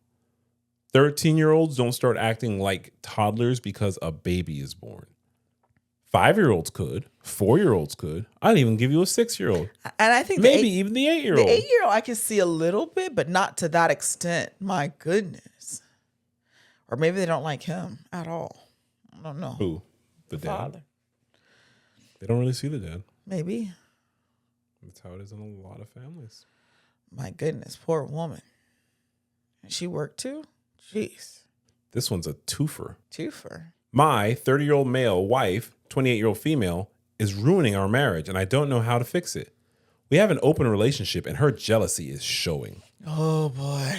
[SPEAKER 1] 13-year-olds don't start acting like toddlers because a baby is born. 5-year-olds could. 4-year-olds could. I'd even give you a 6-year-old.
[SPEAKER 2] And I think
[SPEAKER 1] maybe even the 8-year-old.
[SPEAKER 2] The 8-year-old I can see a little bit, but not to that extent. My goodness. Or maybe they don't like him at all. I don't know.
[SPEAKER 1] Who? The dad?
[SPEAKER 2] Father.
[SPEAKER 1] They don't really see the dad.
[SPEAKER 2] Maybe.
[SPEAKER 1] That's how it is in a lot of families.
[SPEAKER 2] My goodness. Poor woman. And she worked too? Jeez.
[SPEAKER 1] This one's a twofer. My 30-year-old male wife, 28-year-old female, is ruining our marriage, and I don't know how to fix it. We have an open relationship, and her jealousy is showing.
[SPEAKER 2] Oh, boy.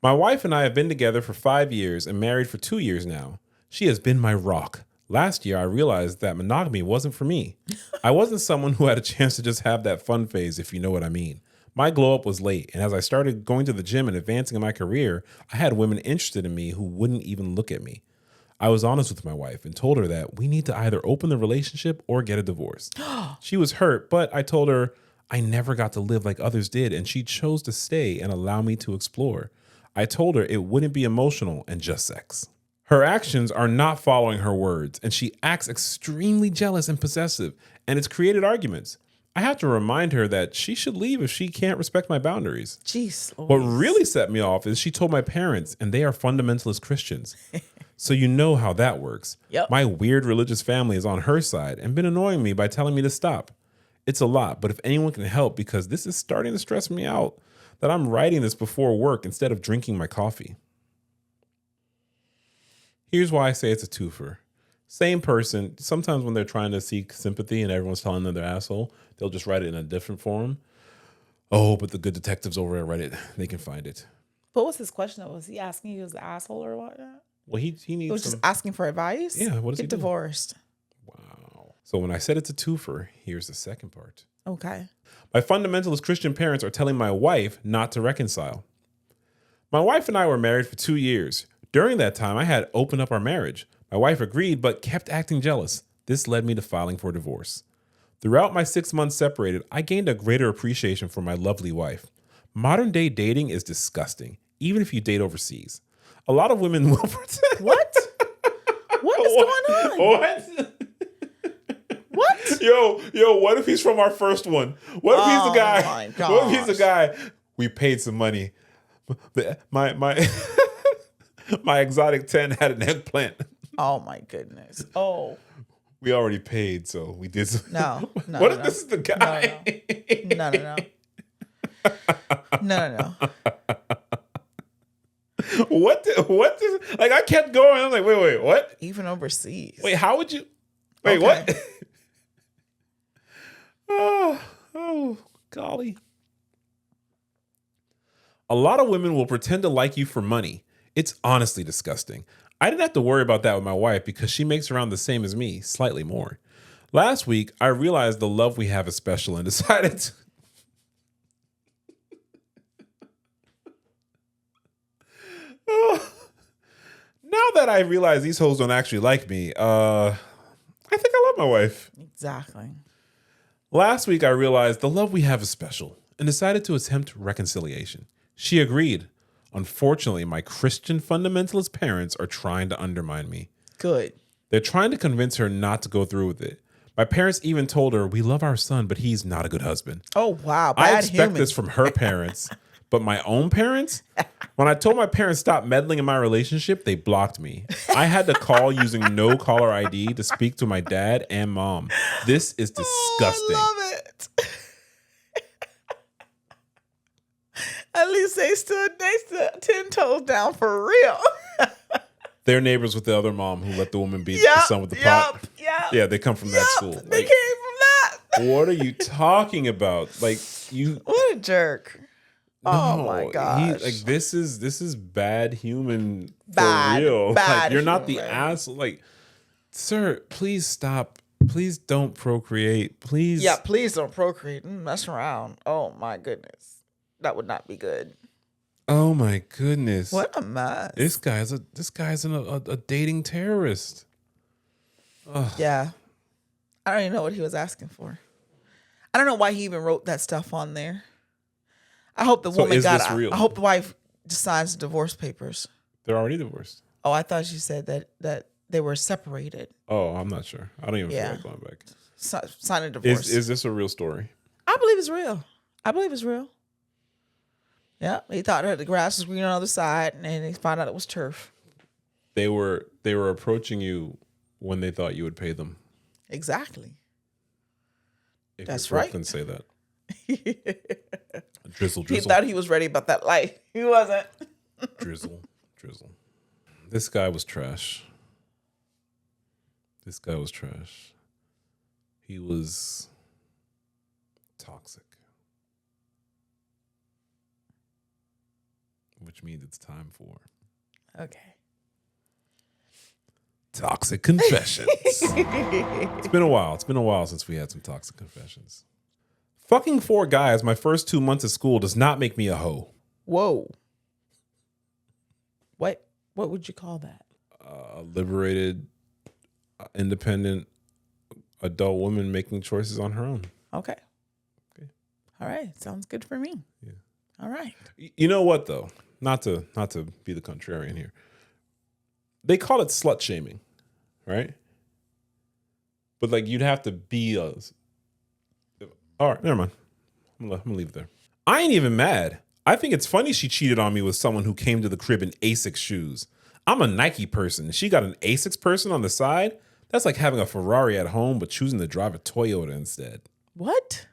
[SPEAKER 1] My wife and I have been together for 5 years and married for 2 years now. She has been my rock. Last year, I realized that monogamy wasn't for me. I wasn't someone who had a chance to just have that fun phase, if you know what I mean. My glow up was late, and as I started going to the gym and advancing in my career, I had women interested in me who wouldn't even look at me. I was honest with my wife and told her that we need to either open the relationship or get a divorce. She was hurt, but I told her I never got to live like others did, and she chose to stay and allow me to explore. I told her it wouldn't be emotional and just sex. Her actions are not following her words, and she acts extremely jealous and possessive, and it's created arguments. I have to remind her that she should leave if she can't respect my boundaries.
[SPEAKER 2] Jeez.
[SPEAKER 1] What really set me off is she told my parents, and they are fundamentalist Christians. So you know how that works.
[SPEAKER 2] Yep.
[SPEAKER 1] My weird religious family is on her side and been annoying me by telling me to stop. It's a lot, but if anyone can help, because this is starting to stress me out, that I'm writing this before work instead of drinking my coffee. Here's why I say it's a twofer. Same person, sometimes when they're trying to seek sympathy and everyone's telling them they're asshole, they'll just write it in a different form. Oh, but the good detectives over at Reddit, they can find it.
[SPEAKER 2] But what's his question though? Was he asking you as the asshole or what?
[SPEAKER 1] Well, he needs
[SPEAKER 2] He was just asking for advice?
[SPEAKER 1] Yeah, what does he
[SPEAKER 2] Get
[SPEAKER 1] do?
[SPEAKER 2] divorced.
[SPEAKER 1] Wow. So when I said it's a twofer, here's the second part.
[SPEAKER 2] Okay.
[SPEAKER 1] My fundamentalist Christian parents are telling my wife not to reconcile. My wife and I were married for 2 years. During that time, I had opened up our marriage. My wife agreed, but kept acting jealous. This led me to filing for divorce. Throughout my 6 months separated, I gained a greater appreciation for my lovely wife. Modern day dating is disgusting, even if you date overseas. A lot of women will pretend.
[SPEAKER 2] What? What is going on?
[SPEAKER 1] What?
[SPEAKER 2] What?
[SPEAKER 1] Yo, what if he's from our first one? What if he's the guy?
[SPEAKER 2] My gosh.
[SPEAKER 1] What if he's the guy? We paid some money. My my exotic 10 had an eggplant.
[SPEAKER 2] Oh my goodness. Oh.
[SPEAKER 1] We already paid, so we did some.
[SPEAKER 2] No.
[SPEAKER 1] What if this is the guy?
[SPEAKER 2] No. No.
[SPEAKER 1] What like I kept going. I'm like, wait, what?
[SPEAKER 2] Even overseas.
[SPEAKER 1] Wait, how would you wait,
[SPEAKER 2] Okay.
[SPEAKER 1] what? oh, golly. A lot of women will pretend to like you for money. It's honestly disgusting. I didn't have to worry about that with my wife because she makes around the same as me, slightly more. Last week, I realized the love we have is special and decided to... Now that I realize these hoes don't actually like me, I think I love my wife.
[SPEAKER 2] Exactly.
[SPEAKER 1] Last week, I realized the love we have is special and decided to attempt reconciliation. She agreed. Unfortunately, my Christian fundamentalist parents are trying to undermine me.
[SPEAKER 2] Good.
[SPEAKER 1] They're trying to convince her not to go through with it. My parents even told her, we love our son, but he's not a good husband.
[SPEAKER 2] Oh, wow.
[SPEAKER 1] I
[SPEAKER 2] Bad
[SPEAKER 1] expect
[SPEAKER 2] human.
[SPEAKER 1] this from her parents, but my own parents? When I told my parents stop meddling in my relationship, they blocked me. I had to call using no caller ID to speak to my dad and mom. This is disgusting.
[SPEAKER 2] Oh, I love it. At least they stood 10 toes down for real.
[SPEAKER 1] They're neighbors with the other mom who let the woman beat the son with the pot. Yeah, they come from that school.
[SPEAKER 2] They came from that.
[SPEAKER 1] What are you talking about? Like you?
[SPEAKER 2] What a jerk! Oh my gosh!
[SPEAKER 1] This is bad human
[SPEAKER 2] Bad,
[SPEAKER 1] for real.
[SPEAKER 2] bad
[SPEAKER 1] Like you're not the
[SPEAKER 2] human.
[SPEAKER 1] asshole. Like, sir, please stop. Please don't procreate. Please.
[SPEAKER 2] Yeah, please don't procreate. Mess around. Oh my goodness, that would not be good.
[SPEAKER 1] Oh my goodness.
[SPEAKER 2] What a mess.
[SPEAKER 1] This guy's a dating terrorist. Ugh.
[SPEAKER 2] Yeah, I don't even know what he was asking for. I don't know why he even wrote that stuff on there. I hope the woman
[SPEAKER 1] is
[SPEAKER 2] got
[SPEAKER 1] this
[SPEAKER 2] out.
[SPEAKER 1] real?
[SPEAKER 2] I hope the wife signs the divorce papers.
[SPEAKER 1] They're already divorced.
[SPEAKER 2] Oh, I thought you said that they were separated.
[SPEAKER 1] Oh, I'm not sure. I don't even feel like going back.
[SPEAKER 2] Sign a divorce.
[SPEAKER 1] Is this a real story?
[SPEAKER 2] I believe it's real. I believe it's real. Yeah, he thought that the grass was green on the other side, and then he found out it was turf.
[SPEAKER 1] They were approaching you when they thought you would pay them.
[SPEAKER 2] Exactly.
[SPEAKER 1] If
[SPEAKER 2] That's
[SPEAKER 1] your
[SPEAKER 2] right.
[SPEAKER 1] Can say that.
[SPEAKER 2] He
[SPEAKER 1] Drizzle.
[SPEAKER 2] thought he was ready about that life. He wasn't.
[SPEAKER 1] Drizzle. This guy was trash. He was toxic. Which means it's time for
[SPEAKER 2] Okay.
[SPEAKER 1] toxic confessions. It's been a while since we had some toxic confessions. Fucking 4 guys my first 2 months of school does not make me a hoe.
[SPEAKER 2] Whoa. What would you call that?
[SPEAKER 1] A liberated, independent adult woman making choices on her own.
[SPEAKER 2] Okay. All right. Sounds good for me.
[SPEAKER 1] Yeah.
[SPEAKER 2] All right.
[SPEAKER 1] You know what though? Not to be the contrarian here. They call it slut shaming, right? But like you'd have to be All right, never mind. I'm gonna leave it there. I ain't even mad. I think it's funny she cheated on me with someone who came to the crib in Asics shoes. I'm a Nike person. She got an Asics person on the side. That's like having a Ferrari at home, but choosing to drive a Toyota instead.
[SPEAKER 2] What?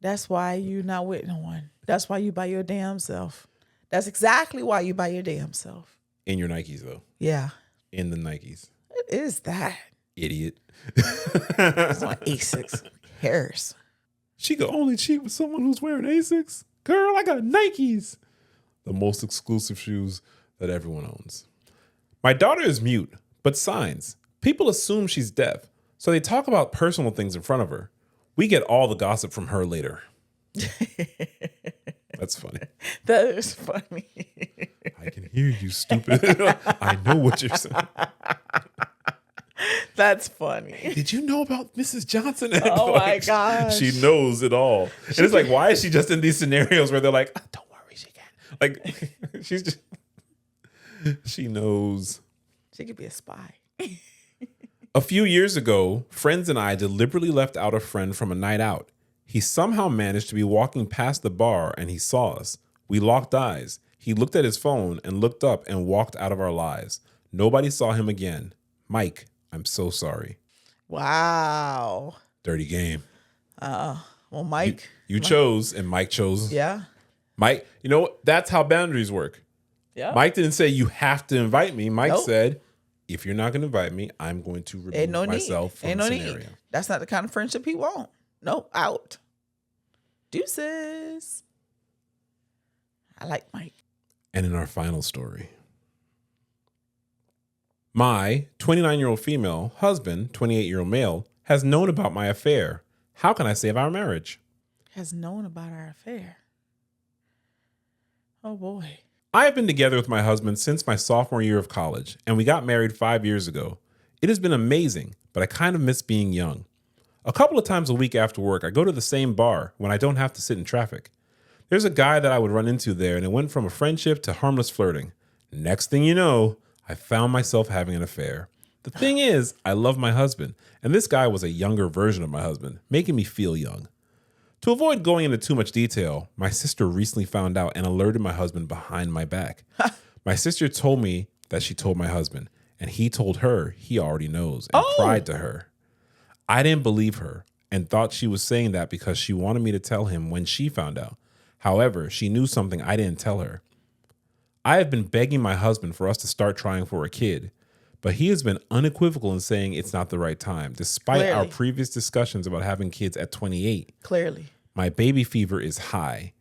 [SPEAKER 2] That's why you not with no one. That's why you by your damn self. That's exactly why you by your damn self.
[SPEAKER 1] In your Nikes, though.
[SPEAKER 2] Yeah.
[SPEAKER 1] In the Nikes.
[SPEAKER 2] It is that.
[SPEAKER 1] Idiot.
[SPEAKER 2] It's on Asics. Who cares?
[SPEAKER 1] She could only cheat with someone who's wearing Asics. Girl, I got Nikes. The most exclusive shoes that everyone owns. My daughter is mute, but signs. People assume she's deaf, so they talk about personal things in front of her. We get all the gossip from her later. That's funny.
[SPEAKER 2] That is funny.
[SPEAKER 1] I can hear you, stupid. I know what you're saying.
[SPEAKER 2] That's funny.
[SPEAKER 1] Did you know about Mrs. Johnson?
[SPEAKER 2] Oh my gosh.
[SPEAKER 1] She knows it all. And it's like, why is she just in these scenarios where they're like, oh, don't worry, she can. Like, she's just, she knows.
[SPEAKER 2] She could be a spy.
[SPEAKER 1] A few years ago, friends and I deliberately left out a friend from a night out. He somehow managed to be walking past the bar and he saw us. We locked eyes. He looked at his phone and looked up and walked out of our lives. Nobody saw him again. Mike, I'm so sorry.
[SPEAKER 2] Wow.
[SPEAKER 1] Dirty game.
[SPEAKER 2] Well, Mike.
[SPEAKER 1] You chose and Mike chose.
[SPEAKER 2] Yeah.
[SPEAKER 1] Mike, you know what? That's how boundaries work.
[SPEAKER 2] Yeah.
[SPEAKER 1] Mike didn't say you have to invite me. Mike
[SPEAKER 2] Nope.
[SPEAKER 1] said, if you're not going to invite me, I'm going to remove myself from the scenario.
[SPEAKER 2] Need. That's not the kind of friendship he want. No, out. Deuces. I like Mike.
[SPEAKER 1] And in our final story, my 29-year-old female husband, 28-year-old male, has known about my affair. How can I save our marriage?
[SPEAKER 2] Has known about our affair. Oh, boy.
[SPEAKER 1] I have been together with my husband since my sophomore year of college, and we got married 5 years ago. It has been amazing, but I kind of miss being young. A couple of times a week after work, I go to the same bar when I don't have to sit in traffic. There's a guy that I would run into there, and it went from a friendship to harmless flirting. Next thing you know, I found myself having an affair. The thing is, I love my husband, and this guy was a younger version of my husband, making me feel young. To avoid going into too much detail, my sister recently found out and alerted my husband behind my back. My sister told me that she told my husband, and he told her he already knows and cried to her. I didn't believe her and thought she was saying that because she wanted me to tell him when she found out. However, she knew something I didn't tell her. I have been begging my husband for us to start trying for a kid, but he has been unequivocal in saying it's not the right time, despite our previous discussions about having kids at 28.
[SPEAKER 2] Clearly.
[SPEAKER 1] My baby fever is high.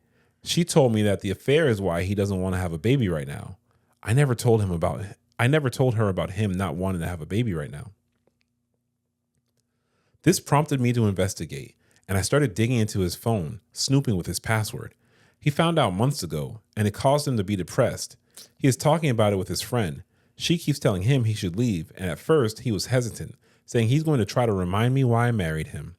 [SPEAKER 1] She told me that the affair is why he doesn't want to have a baby right now. I never told her about him not wanting to have a baby right now. This prompted me to investigate, and I started digging into his phone, snooping with his password. He found out months ago, and it caused him to be depressed. He is talking about it with his friend. She keeps telling him he should leave, and at first he was hesitant, saying he's going to try to remind me why I married him.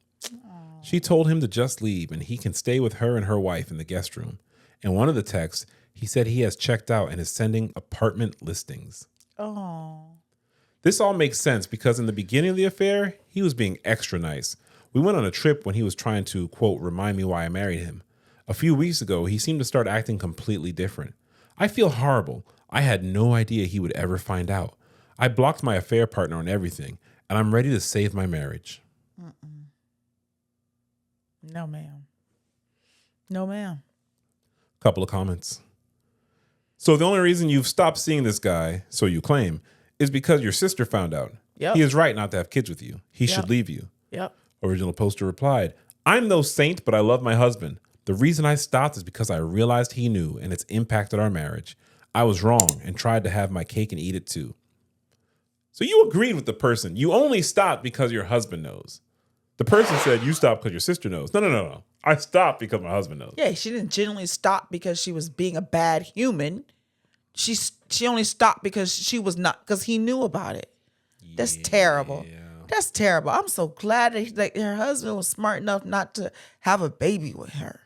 [SPEAKER 1] She told him to just leave, and he can stay with her and her wife in the guest room. In one of the texts, he said he has checked out and is sending apartment listings.
[SPEAKER 2] Oh.
[SPEAKER 1] This all makes sense because in the beginning of the affair, he was being extra nice. We went on a trip when he was trying to, quote, remind me why I married him. A few weeks ago, he seemed to start acting completely different. I feel horrible. I had no idea he would ever find out. I blocked my affair partner on everything, and I'm ready to save my marriage.
[SPEAKER 2] No, ma'am. No, ma'am.
[SPEAKER 1] Couple of comments. So the only reason you've stopped seeing this guy, so you claim, is because your sister found out.
[SPEAKER 2] Yep.
[SPEAKER 1] He is right not to have kids with you. He should leave you.
[SPEAKER 2] Yep.
[SPEAKER 1] Original poster replied, I'm no saint, but I love my husband. The reason I stopped is because I realized he knew and it's impacted our marriage. I was wrong and tried to have my cake and eat it too. So you agreed with the person. You only stopped because your husband knows. The person said you stopped because your sister knows. No. I stopped because my husband knows.
[SPEAKER 2] Yeah, she didn't genuinely stop because she was being a bad human. She only stopped because because he knew about it. That's terrible. That's terrible. I'm so glad that her husband was smart enough not to have a baby with her.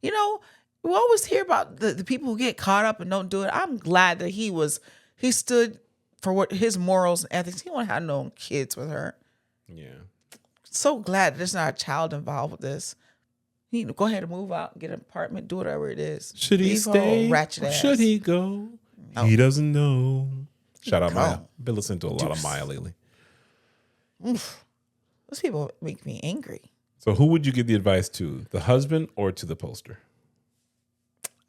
[SPEAKER 2] We always hear about the people who get caught up and don't do it. I'm glad that he stood for what his morals and ethics. He won't have no kids with her.
[SPEAKER 1] Yeah.
[SPEAKER 2] so glad there's not a child involved with this. He need to go ahead and move out, get an apartment, do whatever it is.
[SPEAKER 1] Should he
[SPEAKER 2] Leave her
[SPEAKER 1] stay?
[SPEAKER 2] ratchet
[SPEAKER 1] Or
[SPEAKER 2] ass.
[SPEAKER 1] should he go?
[SPEAKER 2] No.
[SPEAKER 1] He doesn't know. Shout out
[SPEAKER 2] Go.
[SPEAKER 1] Maya. Been listening to a lot of Maya lately.
[SPEAKER 2] Oof. Those people make me angry.
[SPEAKER 1] So who would you give the advice to? The husband or to the poster?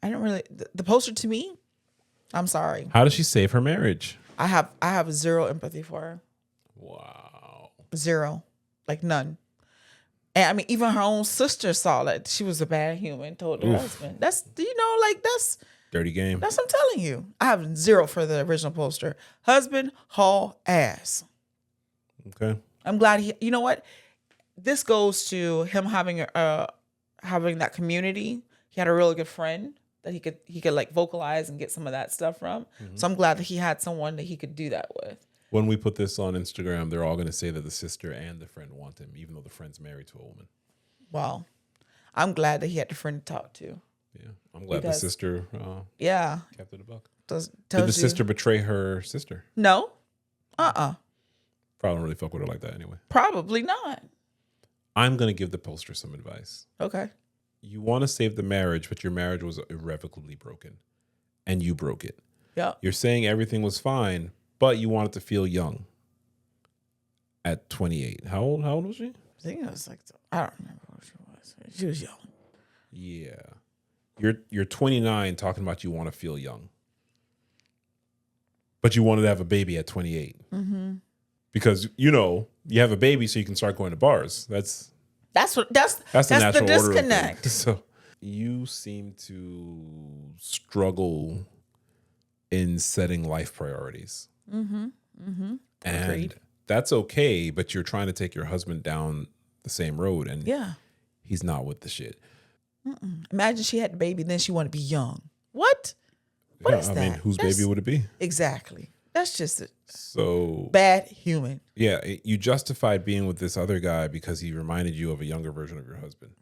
[SPEAKER 2] I don't really the poster to me. I'm sorry.
[SPEAKER 1] How does she save her marriage?
[SPEAKER 2] I have zero empathy for her.
[SPEAKER 1] Wow.
[SPEAKER 2] Zero. Like none. And I mean, even her own sister saw that she was a bad human, told her husband. That's, like that's
[SPEAKER 1] Dirty game.
[SPEAKER 2] That's what I'm telling you. I have zero for the original poster. Husband, haul ass.
[SPEAKER 1] Okay.
[SPEAKER 2] I'm glad you know what? This goes to him having that community. He had a really good friend that he could like vocalize and get some of that stuff from. Mm-hmm. So I'm glad that he had someone that he could do that with.
[SPEAKER 1] When we put this on Instagram, they're all going to say that the sister and the friend want him, even though the friend's married to a woman.
[SPEAKER 2] Wow. I'm glad that he had the friend to talk to.
[SPEAKER 1] Yeah. I'm glad the sister kept it a buck.
[SPEAKER 2] Did
[SPEAKER 1] the sister betray her sister?
[SPEAKER 2] No.
[SPEAKER 1] Probably don't really fuck with her like that anyway.
[SPEAKER 2] Probably not.
[SPEAKER 1] I'm going to give the poster some advice.
[SPEAKER 2] Okay.
[SPEAKER 1] You want to save the marriage, but your marriage was irrevocably broken. And you broke it.
[SPEAKER 2] Yeah.
[SPEAKER 1] You're saying everything was fine, but you wanted to feel young at 28. How old was she?
[SPEAKER 2] I think it was I don't remember what she was. She was young.
[SPEAKER 1] Yeah. You're 29 talking about you want to feel young. But you wanted to have a baby at 28. Mm-hmm. Because, you have a baby so you can start going to bars. That's the natural
[SPEAKER 2] disconnect.
[SPEAKER 1] Order. So you seem to struggle in setting life priorities.
[SPEAKER 2] Mm-hmm. Mm-hmm.
[SPEAKER 1] And
[SPEAKER 2] Agreed.
[SPEAKER 1] That's okay, but you're trying to take your husband down the same road, and he's not with the shit.
[SPEAKER 2] Mm-mm. Imagine she had the baby, then she want to be young. What? What is that?
[SPEAKER 1] I mean, whose baby would it be?
[SPEAKER 2] Exactly. That's just
[SPEAKER 1] so
[SPEAKER 2] bad human.
[SPEAKER 1] Yeah, you justified being with this other guy because he reminded you of a younger version of your husband.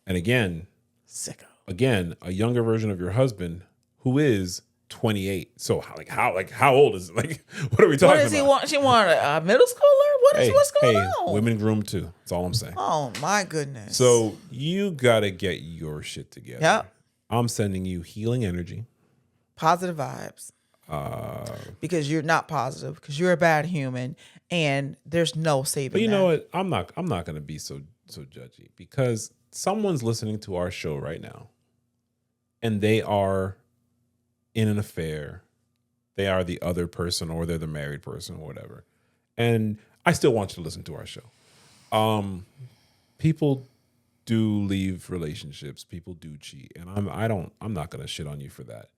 [SPEAKER 1] And again,
[SPEAKER 2] sicko.
[SPEAKER 1] A younger version of your husband who is 28. So how old is it? Like, what are we talking about?
[SPEAKER 2] What does he want? She want a middle schooler? What's going on?
[SPEAKER 1] Women groom too. That's all I'm saying.
[SPEAKER 2] Oh my goodness.
[SPEAKER 1] So you gotta get your shit together.
[SPEAKER 2] Yep.
[SPEAKER 1] I'm sending you healing energy.
[SPEAKER 2] Positive vibes. Because you're not positive, because you're a bad human, and there's no saving.
[SPEAKER 1] But you know what? I'm not gonna be so judgy, because someone's listening to our show right now, and they are in an affair. They are the other person, or they're the married person, or whatever. And I still want you to listen to our show. People do leave relationships. People do cheat, and I'm not gonna shit on you for that.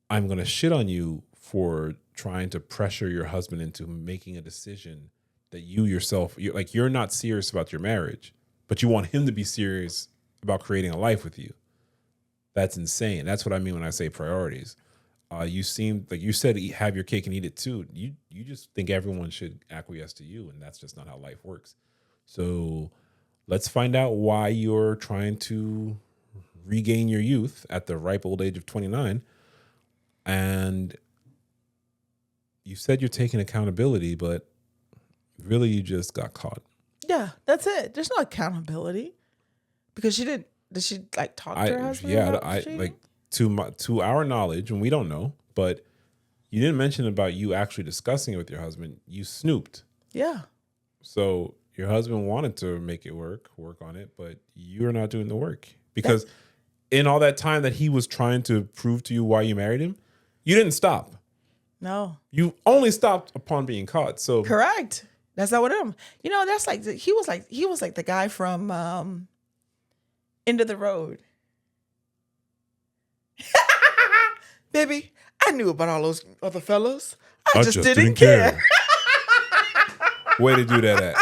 [SPEAKER 1] I'm going to shit on you for trying to pressure your husband into making a decision that you're not serious about your marriage, but you want him to be serious about creating a life with you. That's insane. That's what I mean when I say priorities. You seem like you said, have your cake and eat it too. You just think everyone should acquiesce to you, and that's just not how life works. So let's find out why you're trying to regain your youth at the ripe old age of 29. And you said you're taking accountability, but really you just got caught.
[SPEAKER 2] Yeah, that's it. There's no accountability because she didn't. Did she talk to her husband?
[SPEAKER 1] Yeah, to our knowledge, and we don't know, but you didn't mention about you actually discussing it with your husband. You snooped.
[SPEAKER 2] Yeah.
[SPEAKER 1] So your husband wanted to make it work on it, but you're not doing the work because in all that time that he was trying to prove to you why you married him, you didn't stop.
[SPEAKER 2] No.
[SPEAKER 1] You only stopped upon being caught. So
[SPEAKER 2] correct. That's not what I'm. That's he was like the guy from End of the Road. Baby, I knew about all those other fellows. I just didn't care.
[SPEAKER 1] Way to do that at.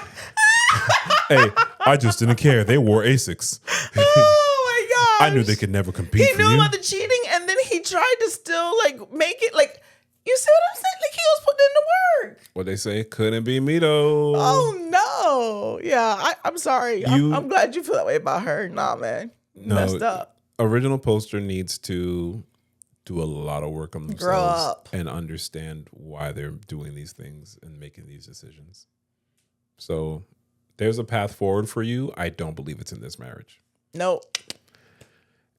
[SPEAKER 1] Hey, I just didn't care. They wore Asics.
[SPEAKER 2] Oh my gosh.
[SPEAKER 1] I knew they could never compete.
[SPEAKER 2] He knew about the cheating, and then he tried to still make it you see what I'm saying? He was putting in the work.
[SPEAKER 1] What they say, couldn't be me though.
[SPEAKER 2] Oh no. Yeah, I'm sorry. I'm glad you feel that way about her. Nah, man.
[SPEAKER 1] No,
[SPEAKER 2] messed up.
[SPEAKER 1] Original poster needs to do a lot of work on themselves.
[SPEAKER 2] Grow up.
[SPEAKER 1] And understand why they're doing these things and making these decisions. So there's a path forward for you. I don't believe it's in this marriage.
[SPEAKER 2] Nope.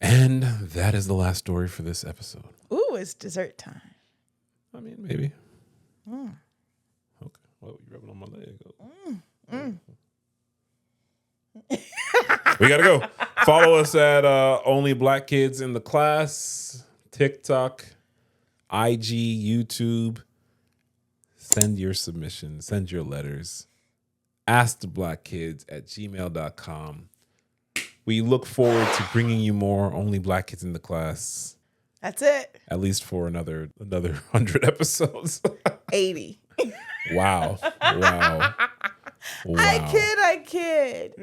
[SPEAKER 1] And that is the last story for this episode.
[SPEAKER 2] Ooh, it's dessert time.
[SPEAKER 1] I mean, maybe. Okay. Well, you're rubbing on my leg. We gotta go. Follow us at Only Black Kids in the Class, TikTok, IG, YouTube. Send your submissions, send your letters. asktheblackkids@gmail.com. We look forward to bringing you more Only Black Kids in the Class.
[SPEAKER 2] That's it.
[SPEAKER 1] At least for another 100 episodes.
[SPEAKER 2] 80.
[SPEAKER 1] Wow.
[SPEAKER 2] I kid.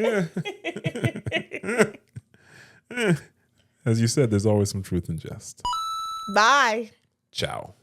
[SPEAKER 1] As you said, there's always some truth in jest.
[SPEAKER 2] Bye.
[SPEAKER 1] Ciao.